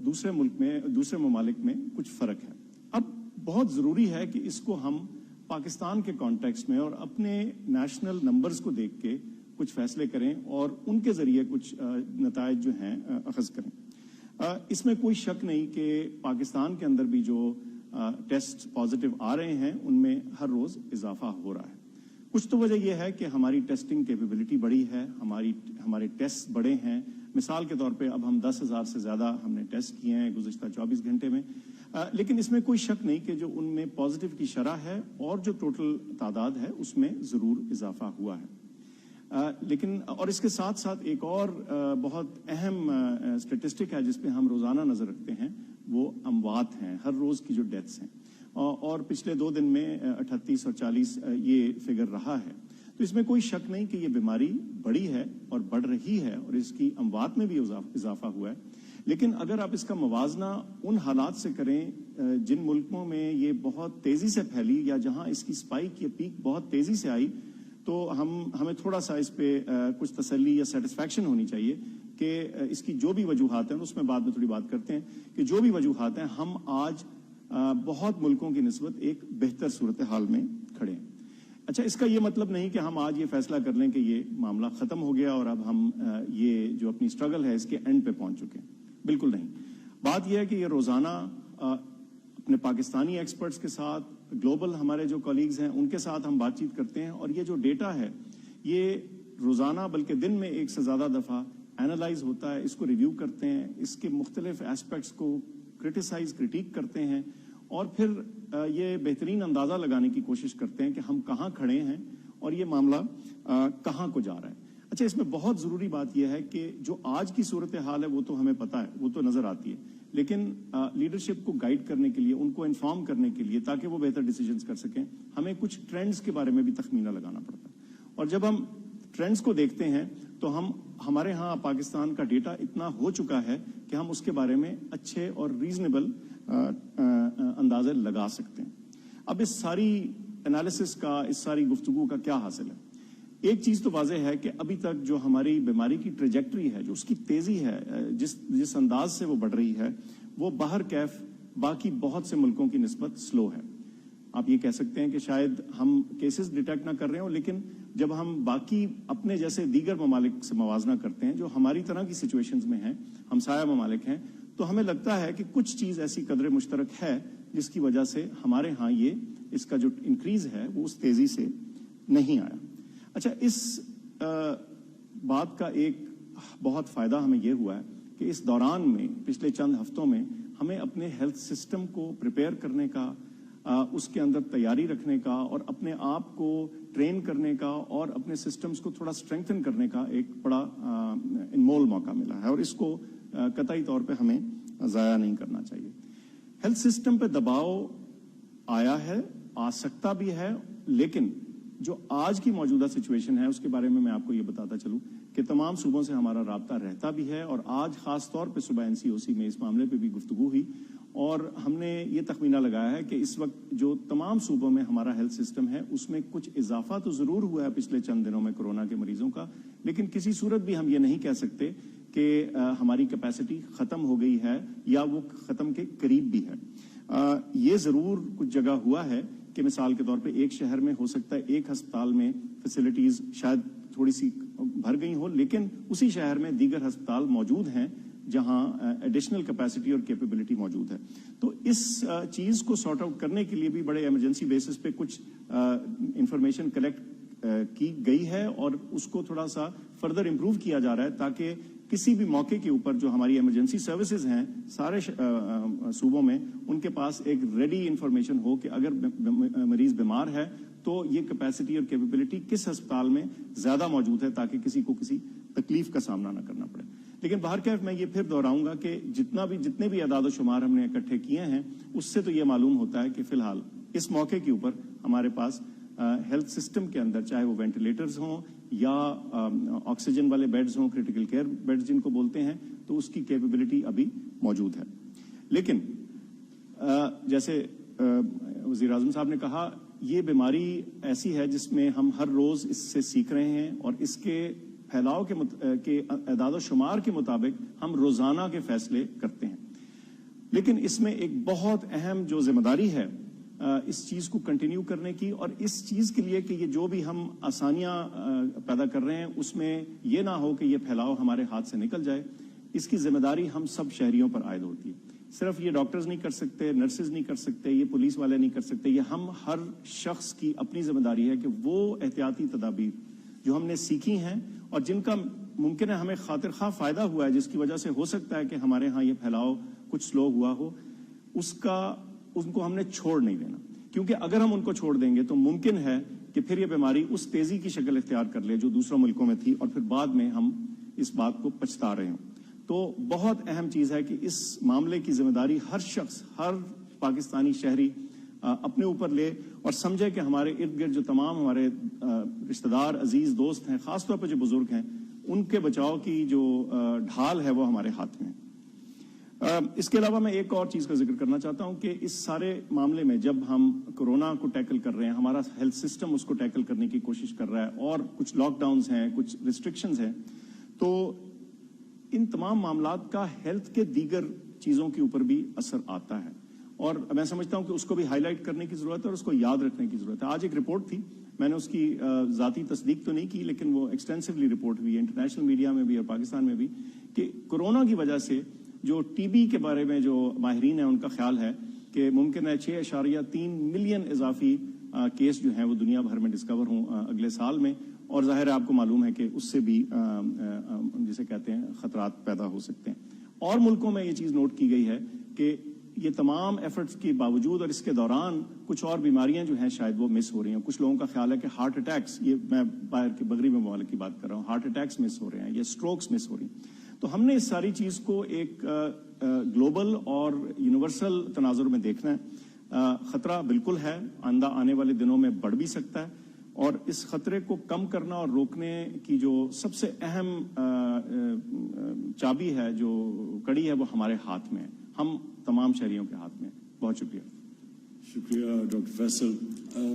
دوسرے ملک میں دوسرے ممالک میں کچھ فرق ہے. اب بہت ضروری ہے کہ اس کو ہم پاکستان کے کانٹیکسٹ میں اور اپنے نیشنل نمبرز کو دیکھ کے کچھ فیصلے کریں اور ان کے ذریعے کچھ نتائج جو ہیں اخذ کریں. اس میں کوئی شک نہیں کہ پاکستان کے اندر بھی جو ٹیسٹ پازیٹیو آ رہے ہیں ان میں ہر روز اضافہ ہو رہا ہے. کچھ تو وجہ یہ ہے کہ ہماری ٹیسٹنگ کیپیبلٹی بڑی ہے, ہمارے ٹیسٹ بڑے ہیں. مثال کے طور پہ اب ہم 10,000 سے زیادہ ہم نے ٹیسٹ کیے ہیں گزشتہ 24 گھنٹے میں. لیکن اس میں کوئی شک نہیں کہ جو ان میں پازیٹیو کی شرح ہے اور جو ٹوٹل تعداد ہے اس میں ضرور اضافہ ہوا ہے. لیکن اور اس کے ساتھ ساتھ ایک اور بہت اہم اسٹیٹسٹک ہے جس پہ ہم روزانہ نظر رکھتے ہیں, وہ اموات ہیں, ہر روز کی جو ڈیتھس ہیں. اور پچھلے 2 دن میں 38 اور 40 یہ فگر رہا ہے. تو اس میں کوئی شک نہیں کہ یہ بیماری بڑی ہے اور بڑھ رہی ہے اور اس کی اموات میں بھی اضافہ ہوا ہے. لیکن اگر آپ اس کا موازنہ ان حالات سے کریں جن ملکوں میں یہ بہت تیزی سے پھیلی یا جہاں اس کی اسپائک یا پیک بہت تیزی سے آئی, تو ہمیں تھوڑا سا اس پہ کچھ تسلی یا سیٹسفیکشن ہونی چاہیے کہ اس کی جو بھی وجوہات ہیں اس میں بعد میں تھوڑی بات کرتے ہیں کہ جو بھی وجوہات ہیں ہم آج بہت ملکوں کی نسبت ایک بہتر صورتحال میں کھڑے ہیں. اچھا, اس کا یہ مطلب نہیں کہ ہم آج یہ فیصلہ کر لیں کہ یہ معاملہ ختم ہو گیا اور اب ہم یہ جو اپنی اسٹرگل ہے اس کے اینڈ پہ پہنچ چکے ہیں. بالکل نہیں. بات یہ ہے کہ یہ روزانہ اپنے پاکستانی ایکسپرٹس کے ساتھ, گلوبل ہمارے جو کولیگز ہیں ان کے ساتھ ہم بات چیت کرتے ہیں اور یہ جو ڈیٹا ہے یہ روزانہ بلکہ دن میں 1 سے زیادہ دفعہ اینالائز ہوتا ہے. اس کو ریویو کرتے ہیں, اس کے مختلف ایسپیکٹس کو کریٹیک کرتے ہیں اور پھر یہ بہترین اندازہ لگانے کی کوشش کرتے ہیں کہ ہم کہاں کھڑے ہیں اور یہ معاملہ کہاں کو جا رہا ہے. اچھا, اس میں بہت ضروری بات یہ ہے کہ جو آج کی صورتحال ہے وہ تو ہمیں پتہ ہے, وہ تو نظر آتی ہے, لیکن لیڈرشپ کو گائیڈ کرنے کے لیے, ان کو انفارم کرنے کے لیے تاکہ وہ بہتر ڈیسیجنز کر سکیں, ہمیں کچھ ٹرینڈز کے بارے میں بھی تخمینہ لگانا پڑتا ہے. اور جب ہم ٹرینڈز کو دیکھتے ہیں تو ہمارے ہاں پاکستان کا ڈیٹا اتنا ہو چکا ہے کہ ہم اس کے بارے میں اچھے اور ریزنیبل اندازے لگا سکتے ہیں. اب اس ساری انالیسس کا, اس ساری گفتگو کا کیا حاصل ہے؟ ایک چیز تو واضح ہے کہ ابھی تک جو ہماری بیماری کی ٹریجیکٹری ہے, جو اس کی تیزی ہے, جس انداز سے وہ بڑھ رہی ہے, وہ باہر کیف باقی بہت سے ملکوں کی نسبت سلو ہے. آپ یہ کہہ سکتے ہیں کہ شاید ہم کیسز ڈیٹیکٹ نہ کر رہے ہوں, لیکن جب ہم باقی اپنے جیسے دیگر ممالک سے موازنہ کرتے ہیں جو ہماری طرح کی سچویشنز میں ہیں, ہمسایہ ممالک ہیں, تو ہمیں لگتا ہے کہ کچھ چیز ایسی قدر مشترک ہے جس کی وجہ سے ہمارے ہاں اس کا جو انکریز ہے وہ اس تیزی سے نہیں آیا. اچھا, اس بات کا ایک بہت فائدہ ہمیں یہ ہوا ہے کہ اس دوران میں پچھلے چند ہفتوں میں ہمیں اپنے ہیلتھ سسٹم کو پریپیئر کرنے کا, اس کے اندر تیاری رکھنے کا اور اپنے آپ کو ٹرین کرنے کا اور اپنے سسٹمز کو تھوڑا اسٹرینگتھن کرنے کا ایک بڑا انمول موقع ملا ہے اور اس کو قطعی طور پہ ہمیں ضائع نہیں کرنا چاہیے. ہیلتھ سسٹم پہ دباؤ آیا ہے, آ سکتا بھی ہے, لیکن جو آج کی موجودہ سچویشن ہے اس کے بارے میں آپ کو یہ بتاتا چلوں کہ تمام صوبوں سے ہمارا رابطہ رہتا بھی ہے اور آج خاص طور پہ صبح NCOC میں اس معاملے پہ بھی گفتگو ہوئی اور ہم نے یہ تخمینہ لگایا ہے کہ اس وقت جو تمام صوبوں میں ہمارا ہیلتھ سسٹم ہے اس میں کچھ اضافہ تو ضرور ہوا ہے پچھلے چند دنوں میں کورونا کے مریضوں کا, لیکن کسی صورت بھی ہم یہ نہیں کہہ سکتے کہ ہماری کیپیسٹی ختم ہو گئی ہے یا وہ ختم کے قریب بھی ہے. یہ ضرور کچھ جگہ ہوا ہے کہ مثال کے طور پہ ایک شہر میں ہو سکتا ہے ایک ہسپتال میں فیسلٹیز شاید تھوڑی سی بھر گئی ہوں, لیکن اسی شہر میں دیگر ہسپتال موجود ہیں جہاں ایڈیشنل کیپیسٹی اور کیپیبلٹی موجود ہے. تو اس چیز کو سارٹ آؤٹ کرنے کے لیے بھی بڑے ایمرجنسی بیسس پہ کچھ انفارمیشن کلیکٹ کی گئی ہے اور اس کو تھوڑا سا فردر امپروو کیا جا رہا ہے تاکہ کسی بھی موقع کے اوپر جو ہماری ایمرجنسی سروسز ہیں سارے صوبوں میں, ان کے پاس ایک ریڈی انفارمیشن ہو کہ اگر مریض بیمار ہے تو یہ کیپیسٹی اور کیپیبلٹی کس ہسپتال میں زیادہ موجود ہے تاکہ کسی کو کسی تکلیف کا سامنا نہ کرنا پڑے. لیکن باہر کیف میں یہ پھر دہراؤں گا کہ جتنے بھی اعداد و شمار ہم نے اکٹھے کیے ہیں اس سے تو یہ معلوم ہوتا ہے کہ فی الحال اس موقع کے اوپر ہمارے پاس ہیلتھ سسٹم کے اندر چاہے وہ وینٹیلیٹرز ہوں یا آکسیجن والے بیڈز ہوں, کریٹیکل کیئر بیڈز جن کو بولتے ہیں, تو اس کی کیپیبلٹی ابھی موجود ہے. لیکن جیسے وزیر اعظم صاحب نے کہا یہ بیماری ایسی ہے جس میں ہم ہر روز اس سے سیکھ رہے ہیں اور اس کے پھیلاؤ کے اعداد و شمار کے مطابق ہم روزانہ کے فیصلے کرتے ہیں. لیکن اس میں ایک بہت اہم جو ذمہ داری ہے اس چیز کو کنٹینیو کرنے کی، اور اس چیز کے لیے کہ یہ جو بھی ہم آسانیاں پیدا کر رہے ہیں اس میں یہ نہ ہو کہ یہ پھیلاؤ ہمارے ہاتھ سے نکل جائے. اس کی ذمہ داری ہم سب شہریوں پر عائد ہوتی ہے. صرف یہ ڈاکٹرز نہیں کر سکتے، نرسز نہیں کر سکتے، یہ پولیس والے نہیں کر سکتے. یہ ہم ہر شخص کی اپنی ذمہ داری ہے کہ وہ احتیاطی تدابیر جو ہم نے سیکھی ہیں اور جن کا ممکن ہے ہمیں خاطر خواہ فائدہ ہوا ہے، جس کی وجہ سے ہو سکتا ہے کہ ہمارے ہاں یہ پھیلاؤ کچھ سلو ہوا ہو، ان کو ہم نے چھوڑ نہیں دینا. کیونکہ اگر ہم ان کو چھوڑ دیں گے تو ممکن ہے کہ پھر یہ بیماری اس تیزی کی شکل اختیار کر لے جو دوسروں ملکوں میں تھی، اور پھر بعد میں ہم اس بات کو پچھتا رہے ہوں. تو بہت اہم چیز ہے کہ اس معاملے کی ذمہ داری ہر شخص، ہر پاکستانی شہری اپنے اوپر لے اور سمجھے کہ ہمارے ارد گرد جو تمام ہمارے رشتہ دار، عزیز، دوست ہیں، خاص طور پر جو بزرگ ہیں، ان کے بچاؤ کی جو ڈھال ہے وہ ہمارے ہاتھ میں ہے. اس کے علاوہ میں ایک اور چیز کا ذکر کرنا چاہتا ہوں کہ اس سارے معاملے میں جب ہم کورونا کو ٹیکل کر رہے ہیں، ہمارا ہیلتھ سسٹم اس کو ٹیکل کرنے کی کوشش کر رہا ہے اور کچھ لاک ڈاؤنز ہیں، کچھ ریسٹرکشنز ہیں، تو ان تمام معاملات کا ہیلتھ کے دیگر چیزوں کے اوپر بھی اثر آتا ہے. اور میں سمجھتا ہوں کہ اس کو بھی ہائی لائٹ کرنے کی ضرورت ہے اور اس کو یاد رکھنے کی ضرورت ہے. آج ایک رپورٹ تھی، میں نے اس کی ذاتی تصدیق تو نہیں کی، لیکن وہ ایکسٹینسولی رپورٹ ہوئی ہے انٹرنیشنل میڈیا میں بھی اور پاکستان میں بھی، کہ کورونا کی وجہ سے جو ٹی بی کے بارے میں جو ماہرین ہیں ان کا خیال ہے کہ ممکن ہے 6.3 ملین اضافی کیس جو ہیں وہ دنیا بھر میں ڈسکور ہوں اگلے سال میں. اور ظاہر ہے آپ کو معلوم ہے کہ اس سے بھی جسے کہتے ہیں خطرات پیدا ہو سکتے ہیں. اور ملکوں میں یہ چیز نوٹ کی گئی ہے کہ یہ تمام ایفرٹس کے باوجود اور اس کے دوران کچھ اور بیماریاں جو ہیں شاید وہ مس ہو رہی ہیں. کچھ لوگوں کا خیال ہے کہ ہارٹ اٹیکس، یہ میں باہر کے مغربی ممالک کی بات کر رہا ہوں، ہارٹ اٹیکس مس ہو رہے ہیں، یہ اسٹروکس مس ہو رہی ہیں. تو ہم نے اس ساری چیز کو ایک گلوبل اور یونیورسل تناظر میں دیکھنا ہے. خطرہ بالکل ہے، آنے والے دنوں میں بڑھ بھی سکتا ہے، اور اس خطرے کو کم کرنا اور روکنے کی جو سب سے اہم چابی ہے، جو کڑی ہے، وہ ہمارے ہاتھ میں ہے، ہم تمام شہریوں کے ہاتھ میں. بہت شکریہ. شکریہ ڈاکٹر فیصل.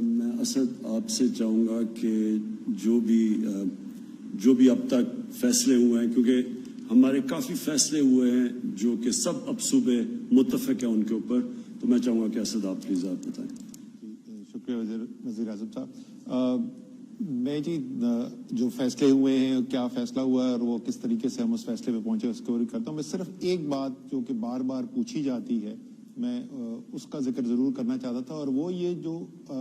میں اسد آپ سے چاہوں گا کہ جو بھی اب تک فیصلے ہوئے ہیں، کیونکہ ہمارے کافی فیصلے ہوئے ہیں جو کہ سب اب صوبے متفق ہیں ان کے اوپر، تو میں چاہوں گا کہ اسد آپ پلیز آپ بتائیں. شکریہ وزیر اعظم صاحب. میں جو فیصلے ہوئے ہیں، کیا فیصلہ ہوا ہے اور وہ کس طریقے سے ہم اس فیصلے پہ پہنچے اس کو کرتا ہوں. میں صرف ایک بات جو کہ بار بار پوچھی جاتی ہے، میں اس کا ذکر ضرور کرنا چاہتا تھا، اور وہ یہ جو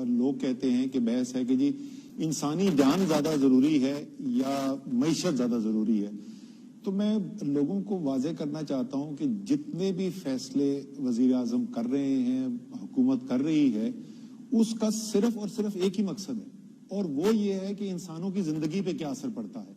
لوگ کہتے ہیں کہ بحث ہے کہ جی انسانی جان زیادہ ضروری ہے یا معیشت زیادہ ضروری ہے. تو میں لوگوں کو واضح کرنا چاہتا ہوں کہ جتنے بھی فیصلے وزیر اعظم کر رہے ہیں، حکومت کر رہی ہے، اس کا صرف اور صرف ایک ہی مقصد ہے، اور وہ یہ ہے کہ انسانوں کی زندگی پہ کیا اثر پڑتا ہے.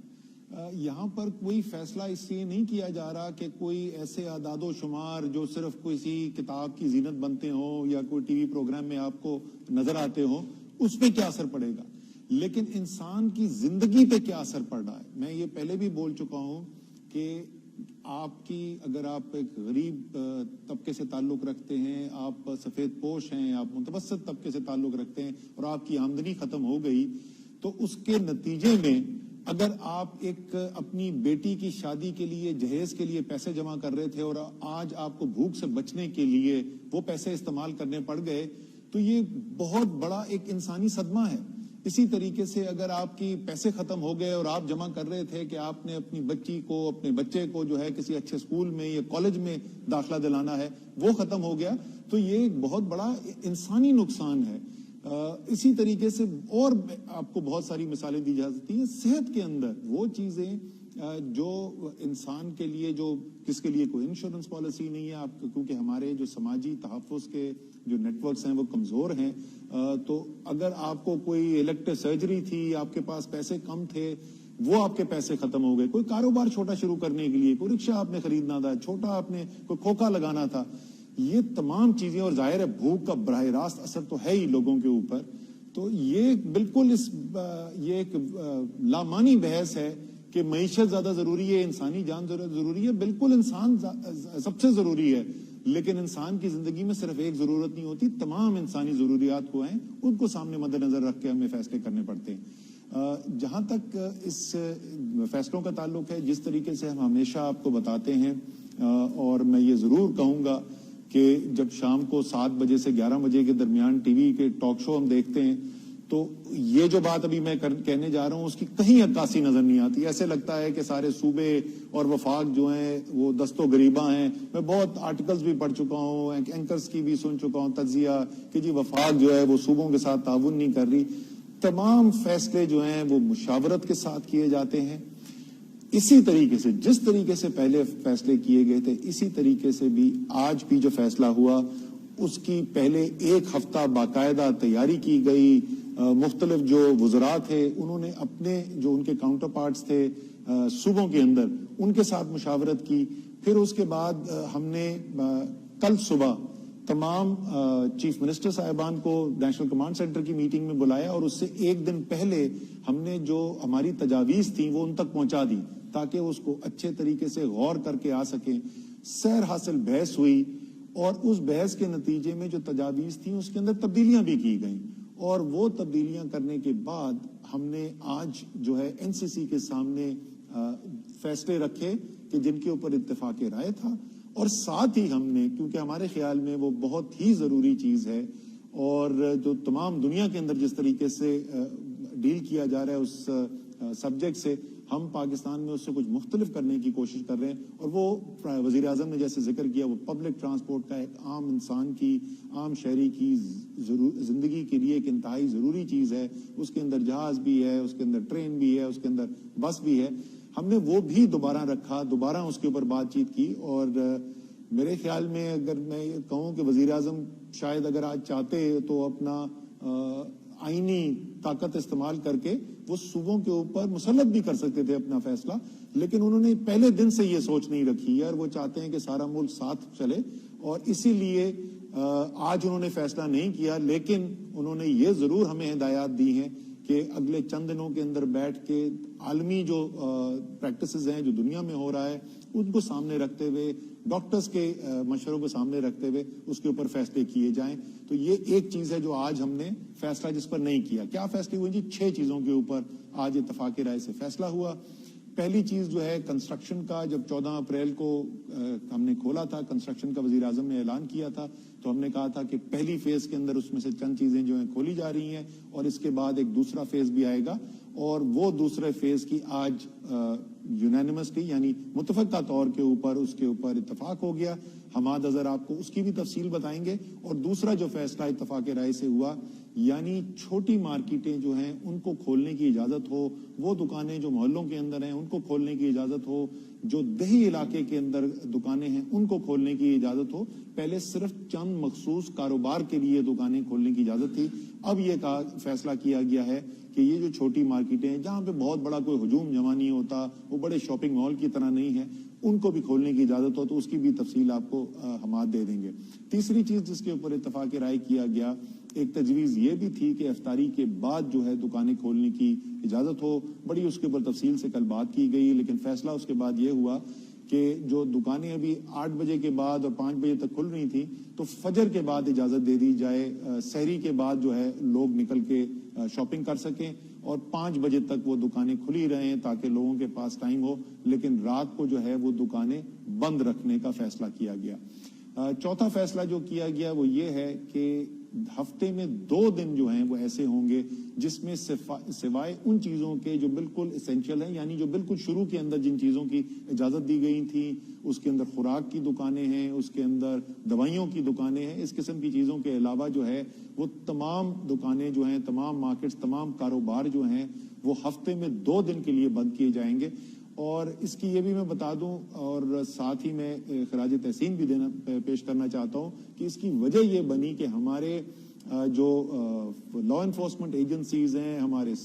یہاں پر کوئی فیصلہ اس لیے نہیں کیا جا رہا کہ کوئی ایسے اعداد و شمار جو صرف کسی کتاب کی زینت بنتے ہوں یا کوئی ٹی وی پروگرام میں آپ کو نظر آتے ہوں، اس پہ کیا اثر پڑے گا، لیکن انسان کی زندگی پہ کیا اثر پڑ رہا ہے. میں یہ پہلے بھی بول چکا ہوں کہ اگر آپ ایک غریب طبقے سے تعلق رکھتے ہیں، آپ سفید پوش ہیں، آپ متوسط طبقے سے تعلق رکھتے ہیں، اور آپ کی آمدنی ختم ہو گئی، تو اس کے نتیجے میں اگر آپ ایک اپنی بیٹی کی شادی کے لیے، جہیز کے لیے پیسے جمع کر رہے تھے اور آج آپ کو بھوک سے بچنے کے لیے وہ پیسے استعمال کرنے پڑ گئے، تو یہ بہت بڑا ایک انسانی صدمہ ہے. اسی طریقے سے اگر آپ کی پیسے ختم ہو گئے اور آپ جمع کر رہے تھے کہ آپ نے اپنی بچی کو، اپنے بچے کو جو ہے کسی اچھے اسکول میں یا کالج میں داخلہ دلانا ہے، وہ ختم ہو گیا، تو یہ ایک بہت بڑا انسانی نقصان ہے. اسی طریقے سے اور آپ کو بہت ساری مثالیں دی جا سکتی ہیں. صحت کے اندر وہ چیزیں جو انسان کے لیے، جو جس کے لیے کوئی انشورنس پالیسی نہیں ہے، آپ کیونکہ ہمارے جو سماجی تحفظ کے جو نیٹ ورکس ہیں وہ کمزور ہیں، تو اگر آپ کو کوئی الیکٹو سرجری تھی، آپ کے پاس پیسے کم تھے، وہ آپ کے پیسے ختم ہو گئے. کوئی کاروبار چھوٹا شروع کرنے کے لیے، کوئی رکشہ آپ نے خریدنا تھا، چھوٹا آپ نے کوئی کھوکا لگانا تھا، یہ تمام چیزیں، اور ظاہر ہے بھوک کا براہ راست اثر تو ہے ہی لوگوں کے اوپر. تو یہ بالکل یہ ایک لامانی بحث ہے کہ معیشت زیادہ ضروری ہے، انسانی جان ضروری ہے. بالکل انسان سب سے ضروری ہے، لیکن انسان کی زندگی میں صرف ایک ضرورت نہیں ہوتی، تمام انسانی ضروریات کو ہیں ان کو سامنے مد نظر رکھ کے ہمیں فیصلے کرنے پڑتے ہیں۔ جہاں تک اس فیصلوں کا تعلق ہے، جس طریقے سے ہم ہمیشہ آپ کو بتاتے ہیں، اور میں یہ ضرور کہوں گا کہ جب شام کو 7 بجے سے 11 بجے کے درمیان ٹی وی کے ٹاک شو ہم دیکھتے ہیں تو یہ جو بات ابھی میں کہنے جا رہا ہوں اس کی کہیں عکاسی نظر نہیں آتی۔ ایسے لگتا ہے کہ سارے صوبے اور وفاق جو ہیں وہ دست و گریباں ہیں۔ میں بہت آرٹیکلز بھی پڑھ چکا ہوں، اینکرز کی بھی سن چکا ہوں تجزیہ کہ جی وفاق جو ہے وہ صوبوں کے ساتھ تعاون نہیں کر رہی۔ تمام فیصلے جو ہیں وہ مشاورت کے ساتھ کیے جاتے ہیں۔ اسی طریقے سے جس طریقے سے پہلے فیصلے کیے گئے تھے، اسی طریقے سے بھی آج بھی جو فیصلہ ہوا اس کی پہلے 1 ہفتہ باقاعدہ تیاری کی گئی۔ مختلف جو وزراء تھے انہوں نے اپنے جو ان کے کاؤنٹر پارٹس تھے صوبوں کے اندر ان کے ساتھ مشاورت کی۔ پھر اس کے بعد ہم نے کل صبح تمام چیف منسٹر صاحبان کو نیشنل کمانڈ سینٹر کی میٹنگ میں بلایا، اور اس سے 1 دن پہلے ہم نے جو ہماری تجاویز تھیں وہ ان تک پہنچا دی تاکہ اس کو اچھے طریقے سے غور کر کے آ سکیں۔ سیر حاصل بحث ہوئی، اور اس بحث کے نتیجے میں جو تجاویز تھیں اس کے اندر تبدیلیاں بھی کی گئیں، اور وہ تبدیلیاں کرنے کے بعد ہم نے آج جو ہے این سی سی کے سامنے فیصلے رکھے کہ جن کے اوپر اتفاق رائے تھا، اور ساتھ ہی ہم نے کیونکہ ہمارے خیال میں وہ بہت ہی ضروری چیز ہے، اور جو تمام دنیا کے اندر جس طریقے سے ڈیل کیا جا رہا ہے اس سبجیکٹ سے، ہم پاکستان میں اس سے کچھ مختلف کرنے کی کوشش کر رہے ہیں، اور وہ وزیر اعظم نے جیسے ذکر کیا وہ پبلک ٹرانسپورٹ کا ایک عام انسان کی، عام شہری کی زندگی کے لیے ایک انتہائی ضروری چیز ہے۔ اس کے اندر جہاز بھی ہے، اس کے اندر ٹرین بھی ہے، اس کے اندر بس بھی ہے۔ ہم نے وہ بھی دوبارہ رکھا، دوبارہ اس کے اوپر بات چیت کی، اور میرے خیال میں اگر میں یہ کہوں کہ وزیر اعظم شاید اگر آج چاہتے تو اپنا آئینی طاقت استعمال کر کے وہ صوبوں کے اوپر مسلط بھی کر سکتے تھے اپنا فیصلہ، لیکن انہوں نے پہلے دن سے یہ سوچ نہیں رکھی ہے، اور وہ چاہتے ہیں کہ سارا ملک ساتھ چلے، اور اسی لیے آج انہوں نے فیصلہ نہیں کیا، لیکن انہوں نے یہ ضرور ہمیں ہدایات دی ہیں کہ اگلے چند دنوں کے اندر بیٹھ کے عالمی جو پریکٹسز ہیں جو دنیا میں ہو رہا ہے ان کو سامنے رکھتے ہوئے، ڈاکٹرز کے مشوروں کو سامنے رکھتے ہوئے اس کے اوپر فیصلے کیے جائیں۔ تو یہ ایک چیز ہے جو آج ہم نے فیصلہ جس پر نہیں کیا۔ کیا فیصلے ہوئے جی؟ 6 چیزوں کے اوپر آج اتفاق رائے سے فیصلہ ہوا۔ پہلی چیز جو ہے کنسٹرکشن کا، جب 14 اپریل کو ہم نے کھولا تھا کنسٹرکشن کا، وزیر اعظم نے اعلان کیا تھا، تو ہم نے کہا تھا کہ پہلی فیز کے اندر اس میں سے چند چیزیں جو ہیں کھولی جا رہی ہیں، اور اس کے بعد ایک دوسرا فیز بھی آئے گا، اور وہ دوسرے فیز کی آج یونینیمسلی یعنی متفقہ طور کے اوپر اس کے اوپر اتفاق ہو گیا۔ حماد اظہر آپ کو اس کی بھی تفصیل بتائیں گے۔ اور دوسرا جو فیصلہ اتفاق رائے سے ہوا، یعنی چھوٹی مارکیٹیں جو ہیں ان کو کھولنے کی اجازت ہو، وہ دکانیں جو محلوں کے اندر ہیں ان کو کھولنے کی اجازت ہو، جو دیہی علاقے کے اندر دکانیں ہیں ان کو کھولنے کی اجازت ہو۔ پہلے صرف چند مخصوص کاروبار کے لیے دکانیں کھولنے کی اجازت تھی، اب یہ فیصلہ کیا گیا ہے کہ یہ جو چھوٹی مارکیٹیں ہیں جہاں پہ بہت بڑا کوئی ہجوم جمع نہیں ہوتا، وہ بڑے شاپنگ مال کی طرح نہیں ہے، ان کو بھی کھولنے کی اجازت ہو، تو اس کی بھی تفصیل آپ کو حماد دے دیں گے۔ تیسری چیز جس کے اوپر اتفاق رائے کیا گیا، ایک تجویز یہ بھی تھی کہ افطاری کے بعد جو ہے دکانیں کھولنے کی اجازت ہو، بڑی اس کے اوپر تفصیل سے کل بات کی گئی، لیکن فیصلہ اس کے بعد یہ ہوا کہ جو دکانیں ابھی 8 بجے کے بعد اور 5 بجے تک کھل رہی تھیں تو فجر کے بعد اجازت دے دی جائے، سحری کے بعد جو ہے لوگ نکل کے شاپنگ کر سکیں، اور 5 بجے تک وہ دکانیں کھلی رہیں تاکہ لوگوں کے پاس ٹائم ہو، لیکن رات کو جو ہے وہ دکانیں بند رکھنے کا فیصلہ کیا گیا۔ چوتھا فیصلہ جو کیا گیا وہ یہ ہے کہ ہفتے میں 2 دن جو ہیں وہ ایسے ہوں گے جس میں سوائے ان چیزوں کے جو بالکل اسینشیل ہیں، یعنی جو بالکل شروع کے اندر جن چیزوں کی اجازت دی گئی تھی، اس کے اندر خوراک کی دکانیں ہیں، اس کے اندر دوائیوں کی دکانیں ہیں، اس قسم کی چیزوں کے علاوہ جو ہے وہ تمام دکانیں جو ہیں، تمام مارکیٹس، تمام کاروبار جو ہیں وہ ہفتے میں 2 دن کے لیے بند کیے جائیں گے۔ اور اس کی یہ بھی میں بتا دوں، اور ساتھ ہی میں خراج تحسین بھی پیش کرنا چاہتا ہوں کہ اس کی وجہ یہ بنی کہ ہمارے جو لا انفورسمنٹ ایجنسیز ہیں، ہمارے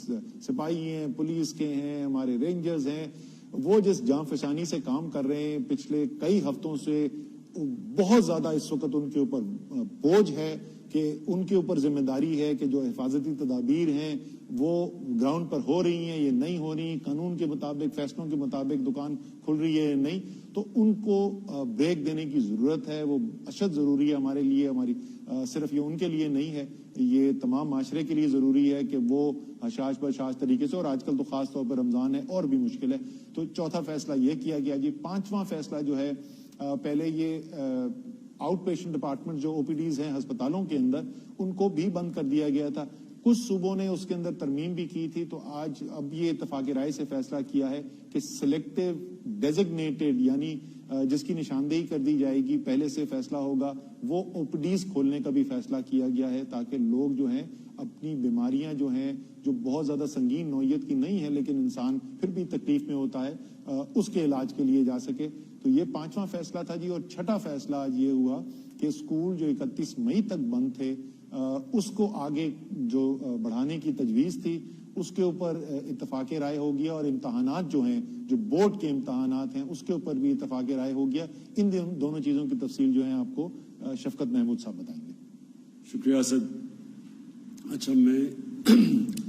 سپاہی ہیں، پولیس کے ہیں، ہمارے رینجرز ہیں، وہ جس جاں فشانی سے کام کر رہے ہیں پچھلے کئی ہفتوں سے، بہت زیادہ اس وقت ان کے اوپر بوجھ ہے، کہ ان کے اوپر ذمہ داری ہے کہ جو حفاظتی تدابیر ہیں وہ گراؤنڈ پر ہو رہی ہیں، یہ نہیں ہو رہی، قانون کے مطابق، فیصلوں کے مطابق دکان کھل رہی ہے یا نہیں، تو ان کو بریک دینے کی ضرورت ہے. وہ اشد ضروری ہے ہمارے لیے، ہماری صرف یہ ان کے لیے نہیں ہے، یہ تمام معاشرے کے لیے ضروری ہے کہ وہ حشاش بشاش طریقے سے، اور آج کل تو خاص طور پر رمضان ہے اور بھی مشکل ہے. تو چوتھا فیصلہ یہ کیا گیا جی. پانچواں فیصلہ جو ہے، پہلے یہ آؤٹ پیشنٹ ڈپارٹمنٹ جو او پی ڈیز ہیں ہسپتالوں کے اندر، ان کو بھی بند کر دیا گیا تھا. کچھ صوبوں نے اس کے اندر ترمیم بھی کی تھی. تو آج اب یہ اتفاق رائے سے فیصلہ کیا ہے کہ سلیکٹو ڈیزگنیٹڈ، یعنی جس کی نشاندہی کر دی جائے گی، پہلے سے فیصلہ ہوگا، وہ او پی ڈیز کھولنے کا بھی فیصلہ کیا گیا ہے، تاکہ لوگ جو ہیں اپنی بیماریاں جو ہیں، جو بہت زیادہ سنگین نوعیت کی نہیں ہے لیکن انسان پھر بھی تکلیف میں ہوتا ہے، اس کے علاج کے لیے جا سکے. تو یہ پانچواں فیصلہ تھا جی. اور چھٹا فیصلہ آج یہ ہوا کہ اسکول جو 31 مئی تک بند تھے، اس کو آگے جو بڑھانے کی تجویز تھی، اس کے اوپر اتفاق رائے ہو گیا. اور امتحانات جو ہیں، جو بورڈ کے امتحانات ہیں، اس کے اوپر بھی اتفاق رائے ہو گیا. ان دونوں چیزوں کی تفصیل جو ہے آپ کو شفقت محمود صاحب بتائیں گے. شکریہ اسد. اچھا، میں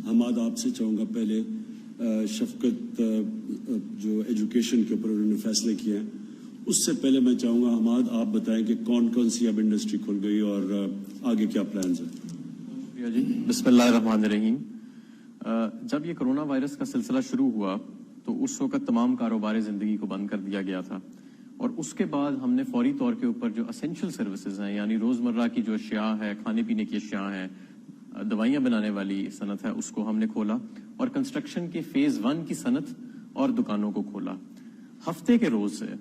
حماد آپ سے چاہوں گا پہلے شفقت جو ایجوکیشن کے اوپر انہوں نے فیصلے کیے ہیں، اس سے پہلے میں چاہوں گا حماد آپ بتائیں کہ کون کون سی اب انڈسٹری کھل گئی اور آگے کیا پلانز ہیں. شکریہ جی. بسم اللہ الرحمن الرحیم. جب یہ کرونا وائرس کا سلسلہ شروع ہوا تو اس وقت تمام کاروبار زندگی کو بند کر دیا گیا تھا، اور اس کے بعد ہم نے فوری طور کے اوپر جو اسینشل سروسز ہیں، یعنی روزمرہ کی جو اشیاء ہے، کھانے پینے کی اشیاء ہیں، دوائیاں بنانے والی صنعت ہے، اس کو ہم نے کھولا، اور کنسٹرکشن کے فیز 1 کی صنعت اور دکانوں کو کھولا. ہفتے کے روز سے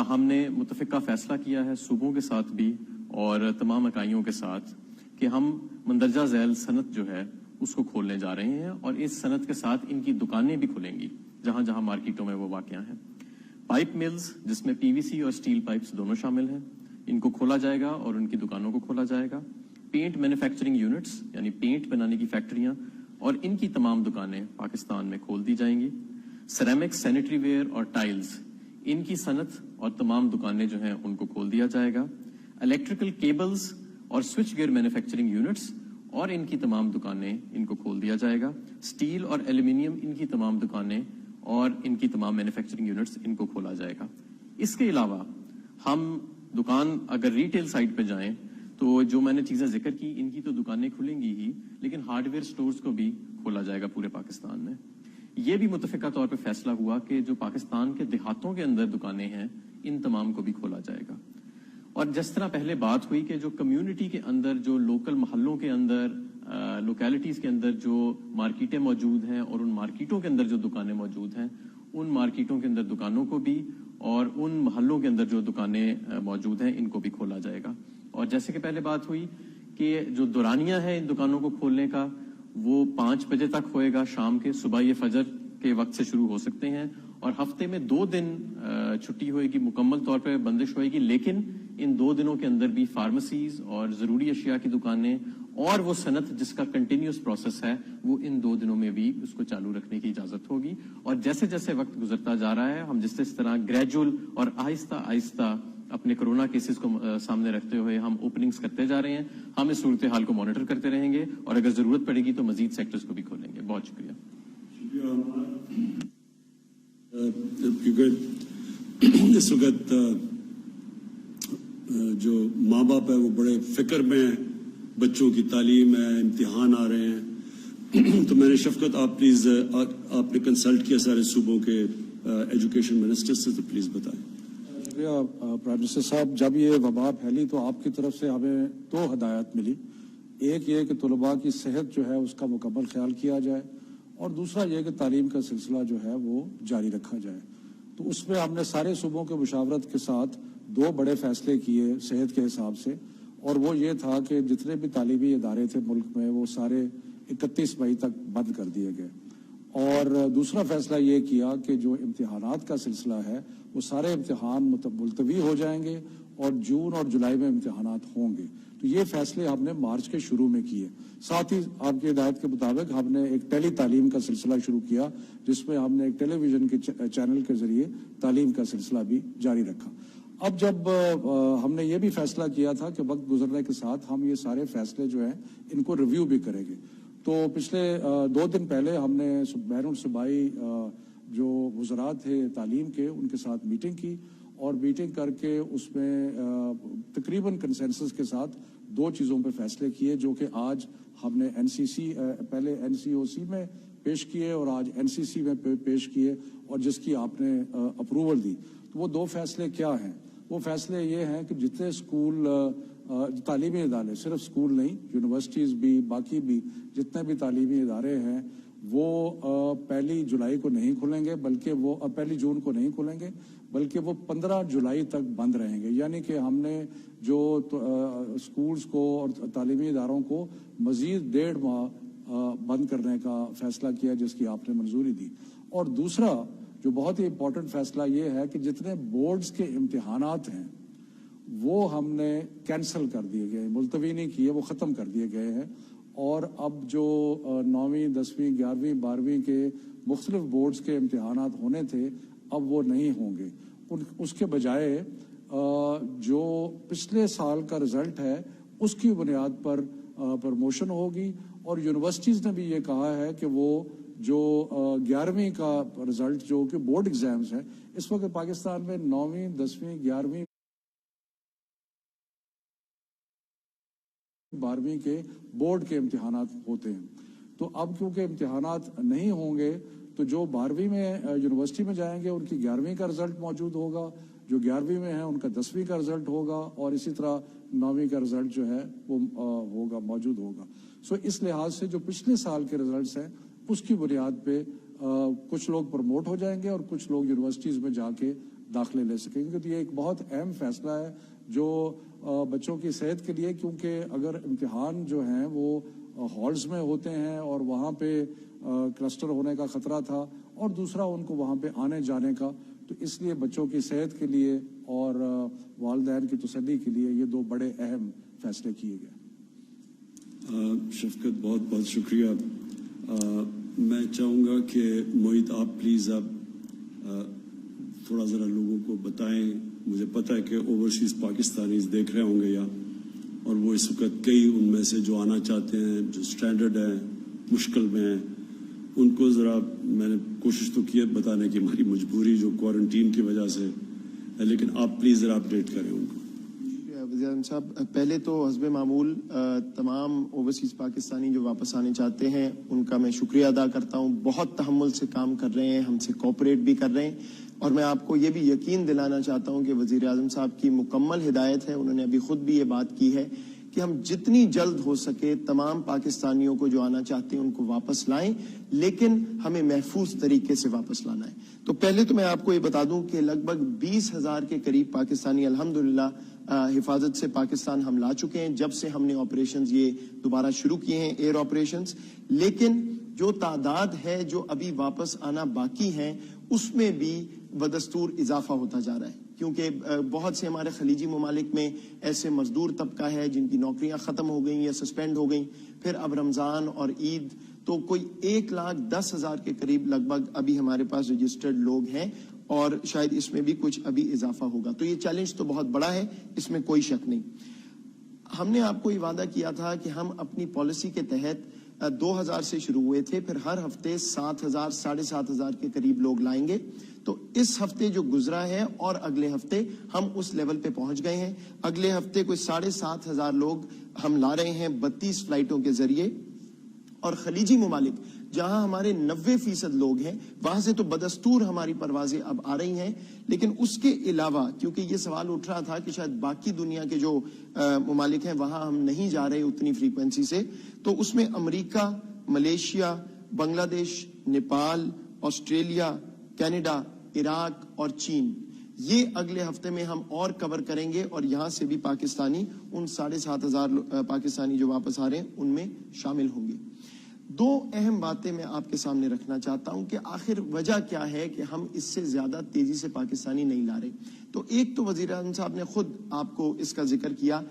ہم نے متفقہ فیصلہ کیا ہے صوبوں کے ساتھ بھی اور تمام اکائیوں کے ساتھ کہ ہم مندرجہ ذیل صنعت جو ہے اس کو کھولنے جا رہے ہیں، اور اس صنعت کے ساتھ ان کی دکانیں بھی کھلیں گی جہاں جہاں مارکیٹوں میں وہ واقع ہیں. پائپ ملز، جس میں پی وی سی اور سٹیل پائپس دونوں شامل ہیں، ان کو کھولا جائے گا اور ان کی دکانوں کو کھولا جائے گا. پینٹ مینوفیکچرنگ یونٹس، یعنی پینٹ بنانے کی فیکٹریاں، اور ان کی تمام دکانیں پاکستان میں کھول دی جائیں گی. سیرامکس، سینیٹری ویئر اور ٹائلز، ان کی صنعت اور تمام دکانیں جو ہیں ان کو کھول دیا جائے گا. الیکٹریکل کیبلز اور سوئچ گیئر مینوفیکچرنگ یونٹس اور ان کی تمام دکانیں، ان کو کھول دیا جائے گا. اسٹیل اور ایلومینیم، ان کی تمام دکانیں اور ان کی تمام مینوفیکچرنگ یونٹس، ان کو کھولا جائے گا. اس کے علاوہ ہم دکان اگر ریٹیل سائٹ پہ جائیں تو جو میں نے چیزیں ذکر کی، ان کی تو دکانیں کھلیں گی ہی، لیکن ہارڈ ویئر سٹورز کو بھی کھولا جائے گا پورے پاکستان میں. یہ بھی متفقہ طور پہ فیصلہ ہوا کہ جو پاکستان کے دیہاتوں کے اندر دکانیں ہیں، ان تمام کو بھی کھولا جائے گا. اور جس طرح پہلے بات ہوئی کہ جو کمیونٹی کے اندر، جو لوکل محلوں کے اندر، لوکیلٹیز کے اندر جو مارکیٹیں موجود ہیں اور ان مارکیٹوں کے اندر جو دکانیں موجود ہیں، ان مارکیٹوں کے اندر دکانوں کو بھی اور ان محلوں کے اندر جو دکانیں موجود ہیں، ان کو بھی کھولا جائے گا. اور جیسے کہ پہلے بات ہوئی کہ جو دورانیہ ہے ان دکانوں کو کھولنے کا، وہ 5 بجے تک ہوئے گا شام کے. صبح یہ فجر کے وقت سے شروع ہو سکتے ہیں، اور ہفتے میں 2 دن چھٹی ہوئے گی، مکمل طور پہ بندش ہوئے گی. لیکن ان 2 دنوں کے اندر بھی فارمیسیز اور ضروری اشیاء کی دکانیں اور وہ صنعت جس کا کنٹینیوس پروسیس ہے، وہ ان 2 دنوں میں بھی اس کو چالو رکھنے کی اجازت ہوگی. اور جیسے جیسے وقت گزرتا جا رہا ہے، ہم جس طرح گریجول اور آہستہ آہستہ اپنے کرونا کیسز کو سامنے رکھتے ہوئے ہم اوپننگز کرتے جا رہے ہیں، ہم اس صورتحال کو مانیٹر کرتے رہیں گے، اور اگر ضرورت پڑے گی تو مزید سیکٹرز کو بھی کھولیں گے. بہت شکریہ. کیونکہ اس وقت جو ماں باپ ہے وہ بڑے فکر میں ہیں، بچوں کی تعلیم ہے، امتحان آ رہے ہیں، تو میں نے شفقت، آپ پلیز، آپ نے کنسلٹ کیا سارے صوبوں کے ایجوکیشن منسٹر سے، تو پلیز بتائیں. شکریہ پرائم منسٹر صاحب. جب یہ وبا پھیلی تو آپ کی طرف سے ہمیں 2 ہدایات ملی. ایک یہ کہ طلباء کی صحت جو ہے اس کا مکمل خیال کیا جائے، اور دوسرا یہ کہ تعلیم کا سلسلہ جو ہے وہ جاری رکھا جائے. تو اس میں ہم نے سارے صوبوں کے مشاورت کے ساتھ 2 بڑے فیصلے کیے صحت کے حساب سے، اور وہ یہ تھا کہ جتنے بھی تعلیمی ادارے تھے ملک میں وہ سارے 31 مئی تک بند کر دیے گئے. اور دوسرا فیصلہ یہ کیا کہ جو امتحانات کا سلسلہ ہے وہ سارے امتحان ملتوی ہو جائیں گے، اور جون اور جولائی میں امتحانات ہوں گے. تو یہ فیصلے ہم نے مارچ کے شروع میں کیے. ساتھ ہی آپ کی ہدایت کے مطابق ہم نے ایک ٹیلی تعلیم کا سلسلہ شروع کیا، جس میں ہم نے ایک ٹیلی ویژن کے چینل کے ذریعے تعلیم کا سلسلہ بھی جاری رکھا. اب جب ہم نے یہ بھی فیصلہ کیا تھا کہ وقت گزرنے کے ساتھ ہم یہ سارے فیصلے جو ہیں ان کو ریویو بھی کریں گے، تو پچھلے 2 دن پہلے ہم نے بین الصوبائی جو وزراء تھے تعلیم کے ان کے ساتھ میٹنگ کی، اور میٹنگ کر کے اس میں تقریباً کنسنسس کے ساتھ 2 چیزوں پہ فیصلے کیے، جو کہ آج ہم نے پہلے NCOC میں پیش کیے اور آج NCC میں پیش کیے، اور جس کی آپ نے اپروول دی۔ تو وہ 2 فیصلے کیا ہیں؟ وہ فیصلے یہ ہیں کہ جتنے اسکول تعلیمی ادارے، صرف اسکول نہیں، یونیورسٹیز بھی، باقی بھی جتنے بھی تعلیمی ادارے ہیں، وہ 1 جولائی کو نہیں کھلیں گے، بلکہ وہ 1 جون کو نہیں کھلیں گے، بلکہ وہ 15 جولائی تک بند رہیں گے۔ یعنی کہ ہم نے جو اسکولز کو اور تعلیمی اداروں کو مزید 1.5 ماہ بند کرنے کا فیصلہ کیا، جس کی آپ نے منظوری دی۔ اور دوسرا جو بہت ہی امپورٹنٹ فیصلہ یہ ہے کہ جتنے بورڈز کے امتحانات ہیں وہ ہم نے کینسل کر دیے گئے، ملتوی نہیں کیے، وہ ختم کر دیے گئے ہیں، اور اب جو 9ویں 10ویں 11ویں 12ویں کے مختلف بورڈز کے امتحانات ہونے تھے اب وہ نہیں ہوں گے۔ اس کے بجائے جو پچھلے سال کا رزلٹ ہے اس کی بنیاد پر پروموشن ہوگی، اور یونیورسٹیز نے بھی یہ کہا ہے کہ وہ جو 11ویں کا رزلٹ جو کہ بورڈ ایگزامز ہیں، اس وقت پاکستان میں 9ویں 10ویں 11ویں 12ویں کے بورڈ کے امتحانات ہوتے ہیں۔ تو اب کیونکہ امتحانات نہیں ہوں گے تو جو 12ویں میں یونیورسٹی میں جائیں گے ان کی 11ویں کا رزلٹ موجود ہوگا، جو 11ویں میں ہیں ان کا 10ویں کا رزلٹ ہوگا، اور اسی طرح 9ویں کا رزلٹ جو ہے وہ موجود ہوگا۔ سو اس لحاظ سے جو پچھلے سال کے رزلٹس ہیں اس کی بنیاد پہ کچھ لوگ پروموٹ ہو جائیں گے اور کچھ لوگ یونیورسٹیز میں جا کے داخلے لے سکیں گے۔ تو یہ ایک بہت اہم فیصلہ ہے جو بچوں کی صحت کے لیے، کیونکہ اگر امتحان جو ہیں وہ ہالز میں ہوتے ہیں اور وہاں پہ کلسٹر ہونے کا خطرہ تھا، اور دوسرا ان کو وہاں پہ آنے جانے کا، تو اس لیے بچوں کی صحت کے لیے اور والدین کی تسلی کے لیے یہ 2 بڑے اہم فیصلے کیے گئے۔ شفقت بہت بہت شکریہ۔ میں چاہوں گا کہ موہت آپ پلیز تھوڑا ذرا لوگوں کو بتائیں۔ مجھے پتہ ہے کہ اوورسیز پاکستانیز دیکھ رہے ہوں گے اور وہ اس وقت کئی ان میں سے جو آنا چاہتے ہیں، جو سٹینڈرڈ ہیں، مشکل میں ہیں، ان کو ذرا میں نے کوشش تو کی ہے بتانے کی، ہماری مجبوری جو کوارنٹین کی وجہ سے ہے، لیکن آپ پلیز ذرا اپڈیٹ کریں ان کو۔ وزیر اعظم صاحب، پہلے تو حسب معمول تمام اوورسیز پاکستانی جو واپس آنے چاہتے ہیں ان کا میں شکریہ ادا کرتا ہوں۔ بہت تحمل سے کام کر رہے ہیں، ہم سے کوآپریٹ بھی کر رہے ہیں، اور میں آپ کو یہ بھی یقین دلانا چاہتا ہوں کہ وزیر اعظم صاحب کی مکمل ہدایت ہے، انہوں نے ابھی خود بھی یہ بات کی ہے کہ ہم جتنی جلد ہو سکے تمام پاکستانیوں کو جو آنا چاہتے ہیں ان کو واپس لائیں، لیکن ہمیں محفوظ طریقے سے واپس لانا ہے۔ تو پہلے تو میں آپ کو یہ بتا دوں کہ لگ بھگ 20,000 کے قریب پاکستانی الحمدللہ حفاظت سے پاکستان ہم لا چکے ہیں جب سے ہم نے آپریشنز یہ دوبارہ شروع کیے ہیں، ایئر آپریشنز۔ لیکن جو تعداد ہے جو ابھی واپس آنا باقی ہیں اس میں بھی بدستور اضافہ ہوتا جا رہا ہے، کیونکہ بہت سے ہمارے خلیجی ممالک میں ایسے مزدور طبقہ ہے جن کی نوکریاں ختم ہو گئیں یا سسپینڈ ہو گئیں، پھر اب رمضان اور عید، تو کوئی 1,10,000 کے قریب لگ بھگ ابھی ہمارے پاس رجسٹرڈ لوگ ہیں، اور شاید اس میں بھی کچھ ابھی اضافہ ہوگا۔ تو یہ چیلنج تو بہت بڑا ہے، اس میں کوئی شک نہیں۔ ہم نے آپ کو یہ وعدہ کیا تھا کہ ہم اپنی پالیسی کے تحت 2,000 سے شروع ہوئے تھے، پھر ہر ہفتے 7,000 7,500 کے قریب لوگ لائیں گے۔ تو اس ہفتے جو گزرا ہے اور اگلے ہفتے ہم اس لیول پہ پہنچ گئے ہیں۔ اگلے ہفتے کوئی 7,500 لوگ ہم لا رہے ہیں 32 فلائٹوں کے ذریعے، اور خلیجی ممالک جہاں ہمارے 90% لوگ ہیں وہاں سے تو بدستور ہماری پروازیں اب آ رہی ہیں، لیکن اس کے علاوہ کیونکہ یہ سوال اٹھ رہا تھا کہ شاید باقی دنیا کے جو ممالک ہیں وہاں ہم نہیں جا رہے اتنی فریکوینسی سے، تو اس میں امریکہ، ملیشیا، بنگلہ دیش، نیپال، آسٹریلیا، کینیڈا، عراق اور چین، یہ اگلے ہفتے میں ہم اور کور کریں گے، اور یہاں سے بھی پاکستانی ان 7,500 پاکستانی جو واپس آ رہے ہیں ان میں شامل ہوں گے۔ 2 اہم باتیں میں آپ کے سامنے رکھنا چاہتا ہوں کہ آخر وجہ کیا ہے کہ ہم اس سے زیادہ تیزی سے پاکستانی نہیں لا رہے۔ تو ایک تو وزیر اعظم صاحب نے خود آپ کو اس کا ذکر کیا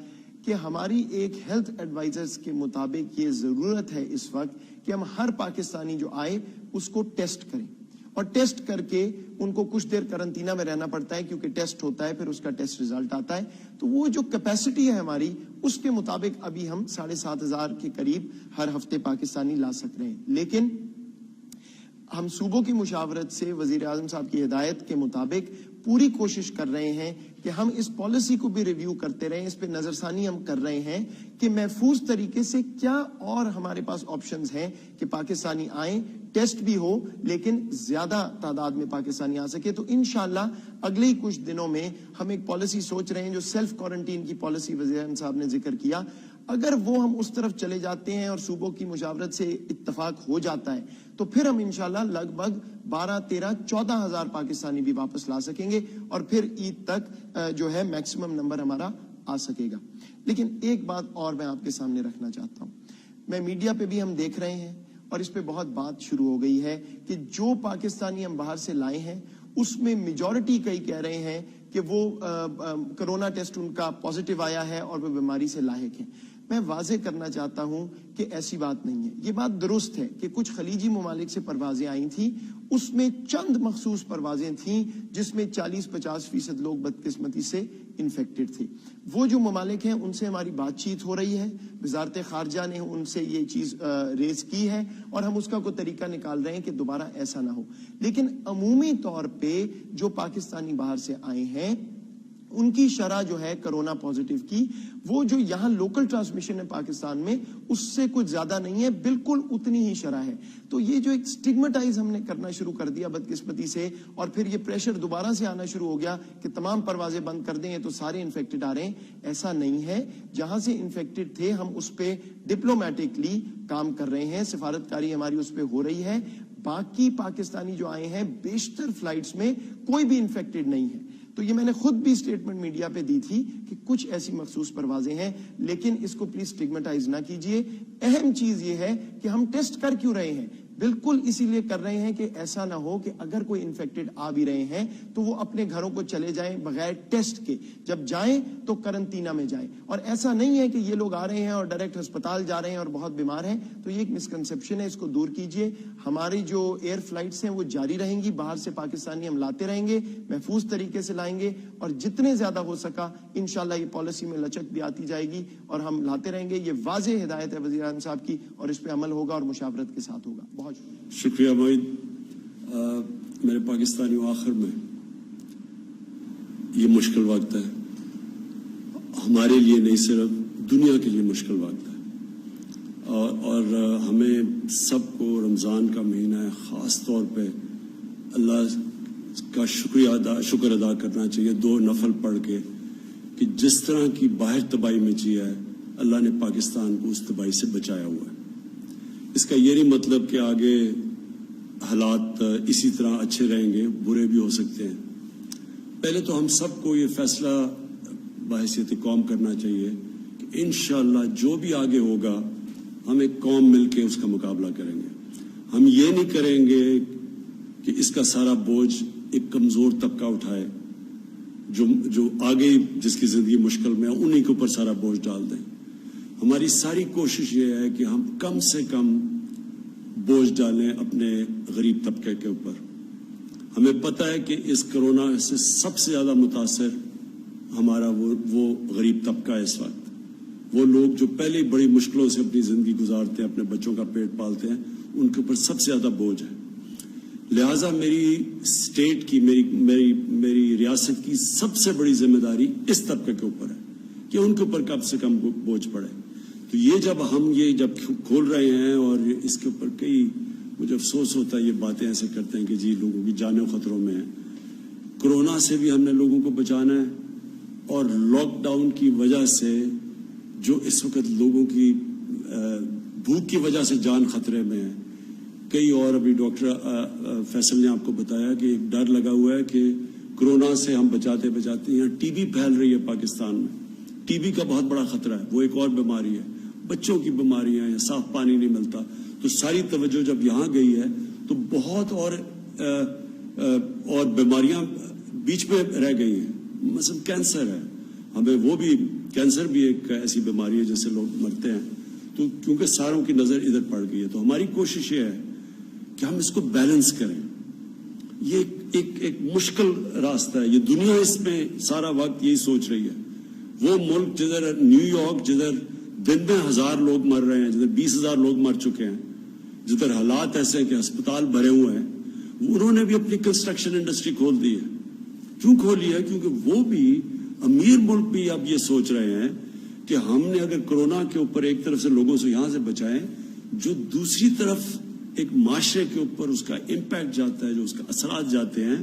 کہ ہماری ایک ہیلتھ ایڈوائزرز کے مطابق یہ ضرورت ہے اس وقت کہ ہم ہر پاکستانی جو آئے اس کو ٹیسٹ کریں، اور ٹیسٹ کر کے ان کو کچھ دیر کرنٹینہ میں رہنا پڑتا ہے کیونکہ ٹیسٹ ہوتا ہے، پھر اس کا ٹیسٹ ریزلٹ آتا ہے. تو وہ جو کیپیسٹی ہے ہماری، اس کے مطابق ابھی ہم 7,500 کے قریب ہر ہفتے پاکستانی لا سک رہے ہیں. لیکن ہم صوبوں کی مشاورت سے وزیر اعظم صاحب کی ہدایت کے مطابق پوری کوشش کر رہے ہیں کہ ہم اس پالیسی کو بھی ریویو کرتے رہیں، اس پہ نظر ثانی ہم کر رہے ہیں کہ محفوظ طریقے سے کیا اور ہمارے پاس آپشنز ہیں کہ پاکستانی آئیں، ٹیسٹ بھی ہو لیکن زیادہ تعداد میں پاکستانی آ سکے. تو انشاءاللہ اگلے ہی کچھ دنوں میں ہم ایک پالیسی سوچ رہے ہیں جو سیلف کوارنٹین کی پالیسی وزیر اعظم صاحب نے ذکر کیا. اگر وہ ہم اس طرف چلے جاتے ہیں اور صوبوں کی مشاورت سے اتفاق ہو جاتا ہے تو پھر ہم انشاءاللہ لگ بھگ 12, 13, 14,000 پاکستانی بھی واپس لا سکیں گے اور پھر عید تک جو ہے میکسیمم نمبر ہمارا آ سکے گا. لیکن ایک بات اور میں آپ کے سامنے رکھنا چاہتا ہوں. میں میڈیا پہ بھی ہم دیکھ رہے ہیں اور اس پہ بہت بات شروع ہو گئی ہے کہ جو پاکستانی ہم باہر سے لائے ہیں اس میں میجورٹی کئی کہہ رہے ہیں کہ وہ کرونا ٹیسٹ ان کا پازیٹیو آیا ہے اور وہ بیماری سے لاحق ہیں. میں واضح کرنا چاہتا ہوں کہ ایسی بات نہیں ہے. یہ بات درست ہے کہ کچھ خلیجی ممالک سے پروازیں آئی تھیں، اس میں چند مخصوص پروازیں تھیں جس میں 40-50% لوگ بدقسمتی سے انفیکٹڈ تھے. وہ جو ممالک ہیں ان سے ہماری بات چیت ہو رہی ہے، وزارت خارجہ نے ان سے یہ چیز ریز کی ہے اور ہم اس کا کوئی طریقہ نکال رہے ہیں کہ دوبارہ ایسا نہ ہو. لیکن عمومی طور پہ جو پاکستانی باہر سے آئے ہیں ان کی شرح جو ہے کرونا پازیٹیو کی، وہ جو یہاں لوکل ٹرانسمیشن ہے پاکستان میں اس سے کچھ زیادہ نہیں ہے، بالکل اتنی ہی شرح ہے. تو یہ جو ایک سٹگمیٹائز ہم نے کرنا شروع کر دیا بدقسمتی سے، اور پھر یہ پریشر دوبارہ سے آنا شروع ہو گیا کہ تمام پروازیں بند کر دیں تو سارے انفیکٹڈ آ رہے ہیں، ایسا نہیں ہے. جہاں سے انفیکٹڈ تھے ہم اس پہ ڈپلومیٹکلی کام کر رہے ہیں، سفارتکاری ہماری اس پہ ہو رہی ہے. باقی پاکستانی جو آئے ہیں بیشتر فلائٹس میں کوئی بھی انفیکٹڈ نہیں ہے. تو یہ میں نے خود بھی سٹیٹمنٹ میڈیا پہ دی تھی کہ کچھ ایسی مخصوص پروازیں ہیں، لیکن اس کو پلیز سٹگمیٹائز نہ کیجئے. اہم چیز یہ ہے کہ ہم ٹیسٹ کر کیوں رہے ہیں، بالکل اسی لیے کر رہے ہیں کہ ایسا نہ ہو کہ اگر کوئی انفیکٹڈ آ بھی رہے ہیں تو وہ اپنے گھروں کو چلے جائیں بغیر ٹیسٹ کے، جب جائیں تو کرنٹینہ میں جائیں. اور ایسا نہیں ہے کہ یہ لوگ آ رہے ہیں اور ڈائریکٹ ہسپتال جا رہے ہیں اور بہت بیمار ہیں. تو یہ ایک مسکنسیپشن ہے، اس کو دور کیجئے. ہماری جو ایئر فلائٹس ہیں وہ جاری رہیں گی، باہر سے پاکستانی ہم لاتے رہیں گے، محفوظ طریقے سے لائیں گے اور جتنے زیادہ ہو سکا انشاءاللہ یہ پالیسی میں لچک بھی آتی جائے گی اور ہم لاتے رہیں گے. یہ واضح ہدایت ہے وزیر اعظم صاحب کی اور اس پہ عمل ہوگا اور مشاورت کے ساتھ ہوگا. بہت شکریہ معید. میرے پاکستانیوں، آخر میں یہ مشکل وقت ہے، ہمارے لیے نہیں صرف دنیا کے لیے مشکل وقت ہے، اور ہمیں سب کو رمضان کا مہینہ ہے، خاص طور پہ اللہ کا شکر ادا کرنا چاہیے 2 نفل پڑھ کے کہ جس طرح کی باہر تباہی میں جیا ہے اللہ نے پاکستان کو اس تباہی سے بچایا ہوا ہے. اس کا یہ نہیں مطلب کہ آگے حالات اسی طرح اچھے رہیں گے، برے بھی ہو سکتے ہیں. پہلے تو ہم سب کو یہ فیصلہ بحیثیت قوم کرنا چاہیے کہ انشاءاللہ جو بھی آگے ہوگا ہم ایک قوم مل کے اس کا مقابلہ کریں گے. ہم یہ نہیں کریں گے کہ اس کا سارا بوجھ ایک کمزور طبقہ اٹھائے، جو آگے جس کی زندگی مشکل میں ہے انہی کے اوپر سارا بوجھ ڈال دیں. ہماری ساری کوشش یہ ہے کہ ہم کم سے کم بوجھ ڈالیں اپنے غریب طبقے کے اوپر. ہمیں پتہ ہے کہ اس کرونا سے سب سے زیادہ متاثر ہمارا وہ غریب طبقہ ہے اس وقت. وہ لوگ جو پہلے بڑی مشکلوں سے اپنی زندگی گزارتے ہیں، اپنے بچوں کا پیٹ پالتے ہیں، ان کے اوپر سب سے زیادہ بوجھ ہے. لہٰذا میری اسٹیٹ کی میری ریاست کی سب سے بڑی ذمہ داری اس طبقے کے اوپر ہے کہ ان کے اوپر کم سے کم بوجھ پڑے. تو یہ جب کھول رہے ہیں اور اس کے اوپر مجھے افسوس ہوتا ہے یہ باتیں ایسے کرتے ہیں کہ جی لوگوں کی جانیں خطروں میں ہیں. کرونا سے بھی ہم نے لوگوں کو بچانا ہے اور لاک ڈاؤن کی وجہ سے جو اس وقت لوگوں کی بھوک کی وجہ سے جان خطرے میں ہے. کئی اور ابھی ڈاکٹر فیصل نے آپ کو بتایا کہ ایک ڈر لگا ہوا ہے کہ کرونا سے ہم بچاتے یہاں ٹی بی پھیل رہی ہے پاکستان میں. ٹی بی کا بہت بڑا خطرہ ہے، وہ ایک اور بیماری ہے، بچوں کی بیماریاں ہیں، صاف پانی نہیں ملتا. تو ساری توجہ جب یہاں گئی ہے تو بہت اور بیماریاں بیچ میں رہ گئی ہیں. مثلا کینسر ہے، ہمیں وہ بھی کینسر بھی ایک ایسی بیماری ہے جس سے لوگ مرتے ہیں. تو کیونکہ ساروں کی نظر ادھر پڑ گئی ہے تو ہماری کوشش یہ ہے کہ ہم اس کو بیلنس کریں. یہ ایک مشکل راستہ ہے. یہ دنیا اس میں سارا وقت یہی سوچ رہی ہے. وہ ملک جدھر نیو یارک جدھر دن میں 1000 لوگ مر رہے ہیں, جدھر 20,000 لوگ مر چکے ہیں, جدھر حالات ایسے ہیں کہ ہسپتال بھرے ہوئے ہیں, انہوں نے بھی اپنی کنسٹرکشن انڈسٹری کھول دی ہے. کیوں کھولی ہے؟ کیونکہ وہ بھی امیر ملک بھی اب یہ سوچ رہے ہیں کہ ہم نے اگر کورونا کے اوپر ایک طرف سے لوگوں سے یہاں سے بچائیں, جو دوسری طرف ایک معاشرے کے اوپر اس کا امپیکٹ جاتا ہے, جو اس کا اثرات جاتے ہیں,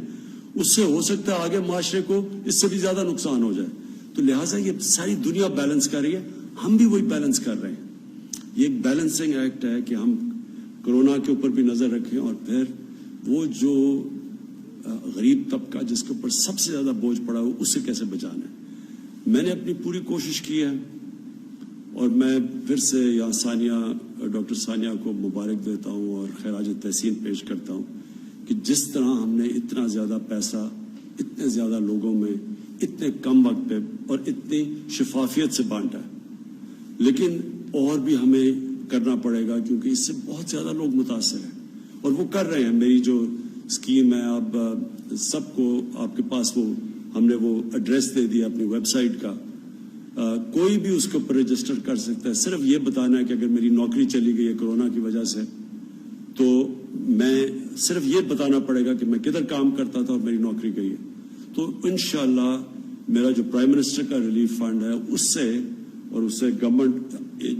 اس سے ہو سکتا ہے آگے معاشرے کو اس سے بھی زیادہ نقصان ہو جائے. تو لہٰذا یہ ساری دنیا بیلنس کر رہی ہے, ہم بھی وہی بیلنس کر رہے ہیں. یہ ایک بیلنسنگ ایکٹ ہے کہ ہم کورونا کے اوپر بھی نظر رکھیں, اور پھر وہ جو غریب طبقہ جس کے اوپر سب سے زیادہ بوجھ پڑا ہو اسے کیسے بچانا ہے. میں نے اپنی پوری کوشش کی ہے, اور میں پھر سے یہاں ڈاکٹر ثانیہ کو مبارک دیتا ہوں اور خراج تحسین پیش کرتا ہوں کہ جس طرح ہم نے اتنا زیادہ پیسہ اتنے زیادہ لوگوں میں اتنے کم وقت پہ اور اتنی شفافیت سے بانٹا ہے. لیکن اور بھی ہمیں کرنا پڑے گا, کیونکہ اس سے بہت زیادہ لوگ متاثر ہیں, اور وہ کر رہے ہیں. میری جو اسکیم ہے, اب سب کو آپ کے پاس وہ ہم نے وہ ایڈریس دے دیا اپنی ویب سائٹ کا, کوئی بھی اس کے اوپر رجسٹر کر سکتا ہے. صرف یہ بتانا ہے کہ اگر میری نوکری چلی گئی ہے کورونا کی وجہ سے, تو میں صرف یہ بتانا پڑے گا کہ میں کدھر کام کرتا تھا اور میری نوکری گئی ہے. تو انشاءاللہ میرا جو پرائم منسٹر کا ریلیف فنڈ ہے اس سے, اور اس سے گورنمنٹ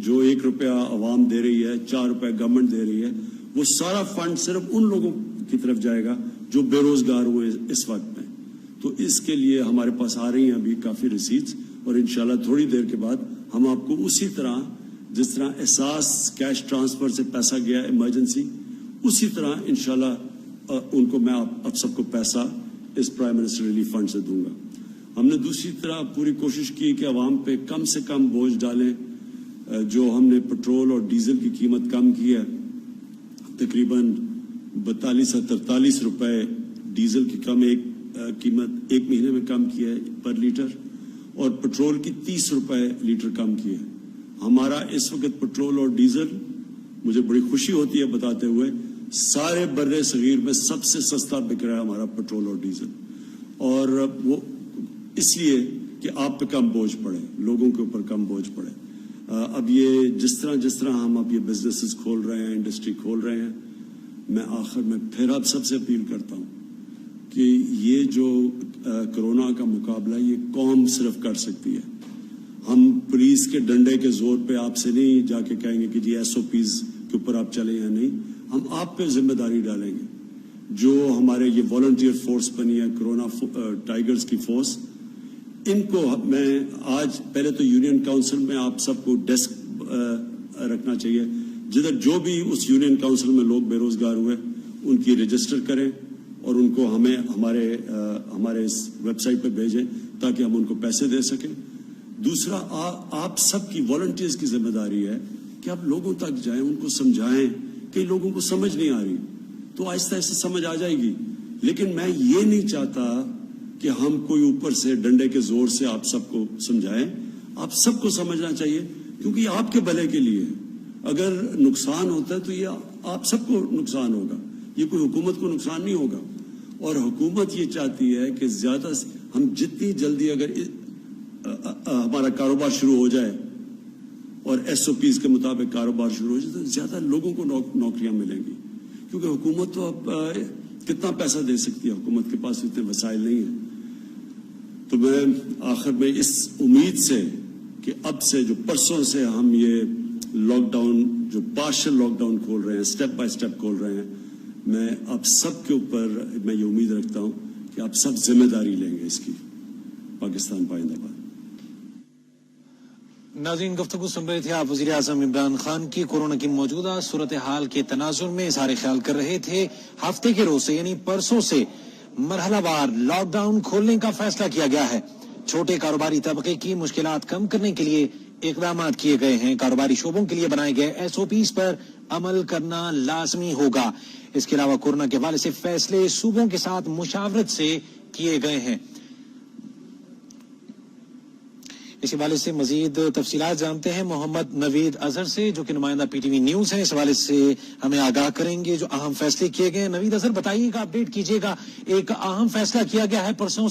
جو 1 روپیہ عوام دے رہی ہے, 4 روپے گورنمنٹ دے رہی ہے, وہ سارا فنڈ صرف ان لوگوں کی طرف جائے گا جو بے روزگار ہوئے اس وقت میں. تو اس کے لیے ہمارے پاس آ رہی ہیں ابھی کافی ریسیٹس, اور انشاءاللہ تھوڑی دیر کے بعد ہم آپ کو اسی طرح جس طرح احساس کیش ٹرانسفر سے پیسہ گیا ایمرجنسی, اسی طرح انشاءاللہ ان کو میں آپ سب کو پیسہ اس پرائم منسٹر ریلیف فنڈ سے دوں گا. ہم نے دوسری طرح پوری کوشش کی کہ عوام پہ کم سے کم بوجھ ڈالیں. جو ہم نے پٹرول اور ڈیزل کی قیمت کم کی ہے, تقریباً 42 سے 43 روپے ڈیزل کی قیمت ایک مہینے میں کم کی ہے پر لیٹر, اور پٹرول کی 30 روپے لیٹر کم کی ہے. ہمارا اس وقت پٹرول اور ڈیزل, مجھے بڑی خوشی ہوتی ہے بتاتے ہوئے, سارے بر صغیر میں سب سے سستا بک رہا ہے ہمارا پٹرول اور ڈیزل. اور وہ اس لیے کہ آپ پہ کم بوجھ پڑے, لوگوں کے اوپر کم بوجھ پڑے. اب یہ جس طرح ہم اب یہ بزنسز کھول رہے ہیں, انڈسٹری کھول رہے ہیں, میں آخر میں پھر آپ سب سے اپیل کرتا ہوں کہ یہ جو کرونا کا مقابلہ یہ قوم صرف کر سکتی ہے. ہم پولیس کے ڈنڈے کے زور پہ آپ سے نہیں جا کے کہیں گے کہ جی SOPs کے اوپر آپ چلیں یا نہیں. ہم آپ پہ ذمہ داری ڈالیں گے. جو ہمارے یہ والنٹیئر فورس بنی ہے کرونا ٹائیگرز کی فورس, ان کو میں آج پہلے تو یونین کاؤنسل میں آپ سب کو ڈیسک رکھنا چاہیے, جدھر جو بھی اس یونین کاؤنسل میں لوگ بے روزگار ہوئے ان کی رجسٹر کریں اور ان کو ہمیں ہمارے اس ویب سائٹ پہ بھیجیں تاکہ ہم ان کو پیسے دے سکیں. دوسرا, آپ سب کی والنٹیئرز کی ذمہ داری ہے کہ آپ لوگوں تک جائیں, ان کو سمجھائیں. کئی لوگوں کو سمجھ نہیں آ رہی, تو آہستہ آہستہ سمجھ آ جائے گی. لیکن میں یہ نہیں چاہتا کہ ہم کوئی اوپر سے ڈنڈے کے زور سے آپ سب کو سمجھائیں. آپ سب کو سمجھنا چاہیے, کیونکہ یہ آپ کے بھلے کے لیے. اگر نقصان ہوتا ہے تو یہ آپ سب کو نقصان ہوگا, یہ کوئی حکومت کو نقصان نہیں ہوگا. اور حکومت یہ چاہتی ہے کہ زیادہ ہم جتنی جلدی اگر ہمارا کاروبار شروع ہو جائے اور SOPs کے مطابق کاروبار شروع ہو جائے تو زیادہ لوگوں کو نوکریاں ملیں گی. کیونکہ حکومت تو اب کتنا پیسہ دے سکتی ہے, حکومت کے پاس اتنے وسائل نہیں ہیں. تو میں آخر میں اس امید سے کہ اب سے جو پرسوں سے ہم یہ لاک ڈاؤن, جو پارشل لاک ڈاؤن کھول رہے ہیں, سٹیپ بائی سٹیپ کھول رہے ہیں, میں آپ سب کے اوپر میں یہ امید رکھتا ہوں کہ آپ سب ذمہ داری لیں گے اس کی. پاکستان پائندہ باد. ناظرین, گفتگو سن رہے تھے آپ وزیر اعظم عمران خان کی. کورونا کی موجودہ صورتحال کے تناظر میں اظہار خیال کر رہے تھے. ہفتے کے روز سے یعنی پرسوں سے مرحلہ وار لاک ڈاؤن کھولنے کا فیصلہ کیا گیا ہے. چھوٹے کاروباری طبقے کی مشکلات کم کرنے کے لیے اقدامات کیے گئے ہیں. کاروباری شعبوں کے لیے بنائے گئے SOPs پر عمل کرنا لازمی ہوگا. اس کے علاوہ کورونا کے حوالے سے فیصلے صوبوں کے ساتھ مشاورت سے کیے گئے ہیں. اس حوالے سے مزید تفصیلات جانتے ہیں محمد نوید اظہر سے، جو کہ نمائندہ پی ٹی وی نیوز ہیں، اس حوالے سے ہمیں آگاہ کریں گے جو اہم فیصلے کیے گئے ہیں۔ نوید اظہر بتائیے گا، اپڈیٹ کیجیے گا، ایک اہم فیصلہ کیا گیا ہے پرسوں